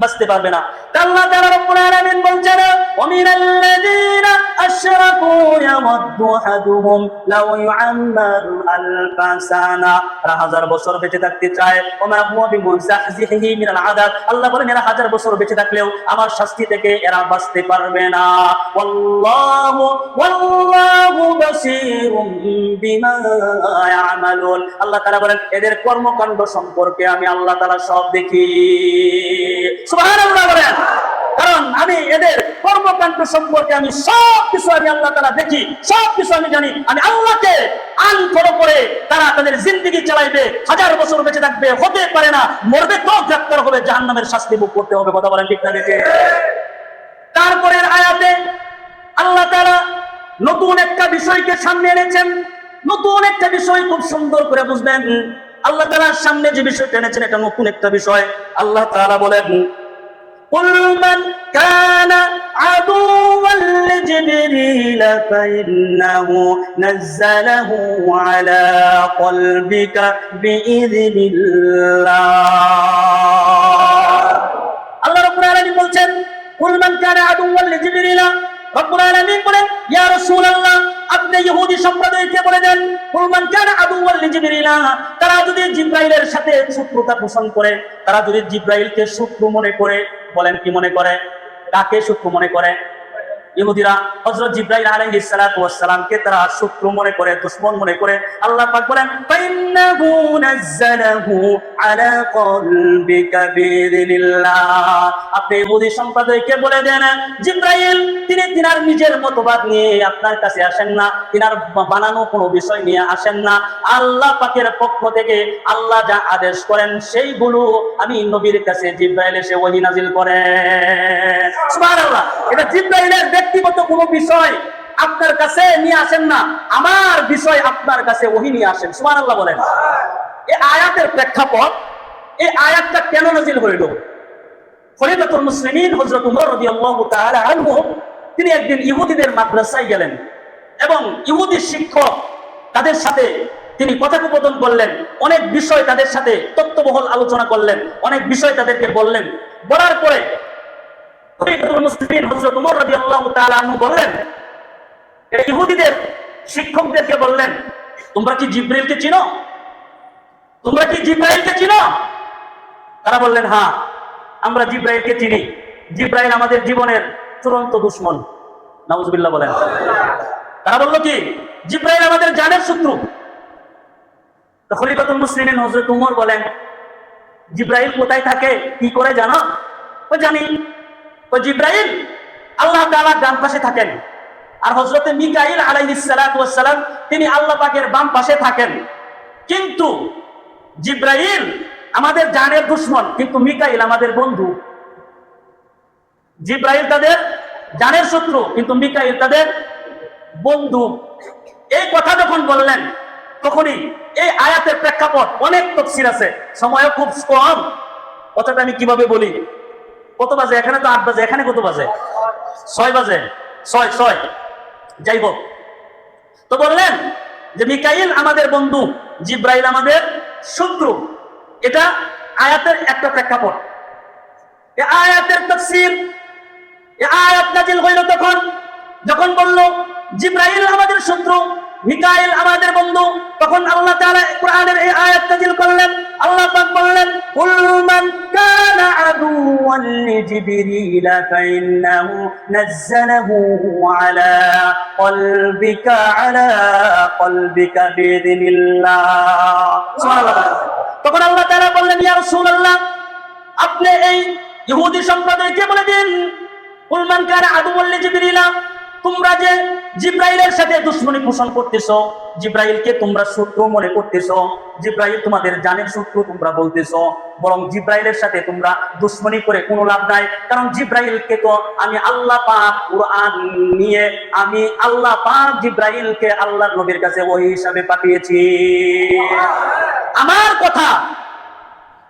বাঁচতে পারবে না। আল্লাহ তাআলা রব্বুল আলামিন বলছেন, ওয়া মিনাল্লাযীনা أشركوا يود أحدهم لو يعمر ألف سنة হাজার বছর বেঁচে থাকতে চায় ওমা হুয়া বিমুজাহজিহি মিনাল আযাব আল্লাহ বলেন এরা হাজার বছর বেঁচে থাকলেও আমার শাস্তি থেকে এরা বাঁচতে পারবে না ওয়াল্লাহু বাসীরুম বিমা ইয়ামালুন আল্লাহ তাআলা বলেন এদের কর্মকাণ্ড সম্পর্কে আমি আল্লাহ তাআলা সব দেখি সুবহানাল্লাহ বলেন কারণ আমি এদের কর্মকাণ্ড সম্পর্কে আমি সবকিছু আমি আল্লাহ তাআলা দেখি সবকিছু আমি জানি আমি আল্লাহকে আনফলো করে তারা তাদের জিন্দেগি চালাইবে হাজার বছর বেঁচে থাকবে হতে পারে না মরবে তো গ্রেফতার হবে জাহান্নামের শাস্তি ভোগ করতে হবে কথা বলেন ঠিক না ঠিক তারপরের আয়াতে আল্লাহ তাআলা নতুন একটা বিষয়কে সামনে এনেছেন নতুন একটা বিষয় খুব সুন্দর করে বুঝবেন আল্লাহ তাআলার সামনে যে বিষয়টা এনেছেন এটা নতুন একটা বিষয় আল্লাহ তাআলা বলেন قل من كان عدوا لجبريل فإنه نزله على قلبك بإذن الله الله رب العالمين বলছেন قل من كان عدوا لجبريل রব্বুল আলামিন বলেন ইয়া রাসূলুল্লাহ আপনি ইহুদি সম্প্রদায়কে বলে দেন কুল মান কানা আদুওয়াল লিজিবরিল তারা যদি জিবরাইলের সাথে শত্রুতা পোষণ করে তারা যদি জিবরাইলকে শত্রু মনে করে বলেন কি মনে করে কাকে শত্রু মনে করে ইহুদিরা হযরত জিবরাইল আলাইহিস সালাতু ওয়াস সালামকে তারা শত্রু মনে করে দুশমন মনে করে আল্লাহ পাক বলেন ফাইন্নাহু নাযালাহু আলা কলবিকা বিইযনিল্লাহ আপনি ইহুদি সম্প্রদায়কে বলে দেন জিবরাইল তিনি তিনার নিজের মতবাদ নিয়ে আপনার কাছে আসেন না তিনার বানানো কোনো বিষয় নিয়ে আসেন না আল্লাহ পাকের পক্ষ থেকে আল্লাহ যা আদেশ করেন সেইগুলো আমি নবীর কাছে জিবরাইল এসে ওহী নাযিল করেন সুবহানাল্লাহ এটা জিবরাইলের ব্যক্তিগত কোনো বিষয় আপনার কাছে নিয়ে আসেন না আমার বিষয় আপনার কাছে ওহী নিয়ে আসেন সুবহানাল্লাহ বলেন এই আয়াতের প্রেক্ষাপট এই আয়াতটা কেন নাযিল হইল খলিফাতুল মুসলিমিন হযরত ওমর রাদিয়াল্লাহু তাআলা আনহু তিনি একদিন ইহুদিদের মাদ্রাসায় গেলেন এবং ইহুদি শিক্ষক তাদের সাথে তিনি কথোপকথন করলেন অনেক বিষয় তাদের সাথে তত্ত্ববহল আলোচনা করলেন অনেক বিষয় তাদেরকে বললেন বলার পরে খলিফাতুল মুসলিমিন হযরত ওমর রাদিয়াল্লাহু তাআলা আনহু বললেন এই ইহুদিদের শিক্ষকদেরকে বললেন তোমরা কি জিবরাইলকে চিনো তোমরা কি জিবরাইলকে চিনো তারা বললেন হ্যাঁ আমরা জিবরাইলকে চিনি জিবরাইল আমাদের জীবনের চূড়ান্ত দুশমন নাউজুবিল্লাহ বলেন তারা বলল কি জিবরাইল আমাদের জানের শত্রু তো খলিফাতুল মুসলিমিন হযরত ওমর বলেন জিবরাইল কোথায় থাকে কি করে জানো ও জানি ও জিবরাইল আল্লাহ তাআলার ডান পাশে থাকেন আর হযরতে মিকাইল আলাইহিস সালাতু ওয়াস সালাম তিনি আল্লাহ পাকের বাম পাশে থাকেন কিন্তু জিবরাইল আমাদের জানের দুশমন কিন্তু মিকাইল আমাদের বন্ধু জিবরাইল তাদের জানের শত্রু কিন্তু মিকাইল তাদের বন্ধু এই কথা যখন বললেন তখনই এই আয়াতের প্রেক্ষাপট অনেক তাফসীর আছে সময় খুব কম কথাটা আমি কিভাবে বলি কত বাজে এখানে তো 8 বাজে এখানে কত বাজে 6 বাজে 6 যাই হোক তো বললেন যে মিকাইল আমাদের বন্ধু জিবরাইল আমাদের শত্রু এটা আয়াতের একটা প্রেক্ষাপট এই আয়াতের তাফসীর এই আয়াত নাযিল হইল তখন যখন বলল জিবরাইল আমাদের শত্রু মিকাইল আমাদের বন্ধু তখন আল্লাহ তাআলা কোরআনের এই আয়াত নাযিল করলেন আল্লাহ পাক বললেন কুল মান কানা আদুওয়ান লিজিবরিল ফাইন্নাহু নাযালাহু আলা কলবিকা বিইযনিল্লাহ সুবহানাল্লাহ তখন আল্লাহ তাআলা বললেন ইয়া রাসূলুল্লাহ আপনি এই ইহুদি সম্প্রদায়কে বলে দিন কুল মান কানা আদুওয়ান লিজিবরিল তোমরা যে জিবরাইলের সাথে দুশমনি পোষণ করতেছো জিবরাইলকে তোমরা শত্রু মনে করতেছো জিবরাইল তোমাদের জানের শত্রু তোমরা বলতেছো বরং জিবরাইলের সাথে তোমরা দুশমনি করে কোনো লাভ নাই কারণ জিবরাইলকে তো আমি আল্লাহ পাক কুরআন নিয়ে আমি আল্লাহ পাক জিবরাইলকে আল্লাহর নবীর কাছে ওহী হিসাবে পাঠিয়েছি আমার কথা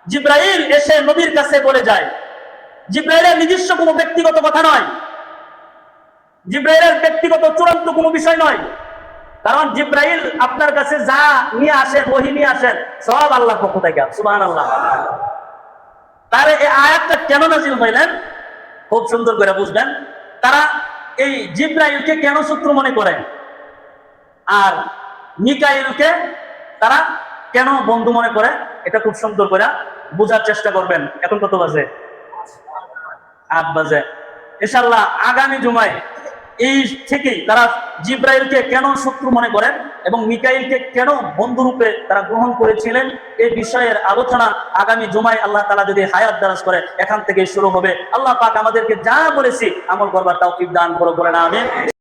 জিবরাইল এসে নবীর কাছে বলে যায় জিবরাইলের নিজস্ব কোনো ব্যক্তিগত কথা নয় জিবরাইলের ব্যক্তিগত চূড়ান্ত কোনো বিষয় নয় কারণ জিবরাইল আপনার কাছে যা নিয়ে আসেন ওহী নিয়ে আসেন সব আল্লাহর পক্ষ থেকে সুবহানাল্লাহ তার এই আয়াতটা কেন নাযিল হইলেন খুব সুন্দর করে বুঝবেন তারা এই জিব্রাইলকে কেন শত্রু মনে করে আর মিকাইলকে তারা কেন বন্ধু মনে করে, এটা খুব সুন্দর করে বোঝার চেষ্টা করবেন। এখন কত বাজে? 8 বাজে। ইনশাআল্লাহ আগামী জুমায় এই থেকেই তারা জিব্রাইলকে কেন শত্রু মনে করেন এবং মিকাইলকে কেন বন্ধুরূপে তারা গ্রহণ করেছিলেন, এই বিষয়ের আলোচনা আগামী জুমায় আল্লাহ তাআলা যদি হায়াত দারাজ করে এখান থেকে শুরু হবে। আল্লাহ পাক আমাদেরকে যা বলেছি আমল করবার তৌফিক দান করো, বলেন আমিন।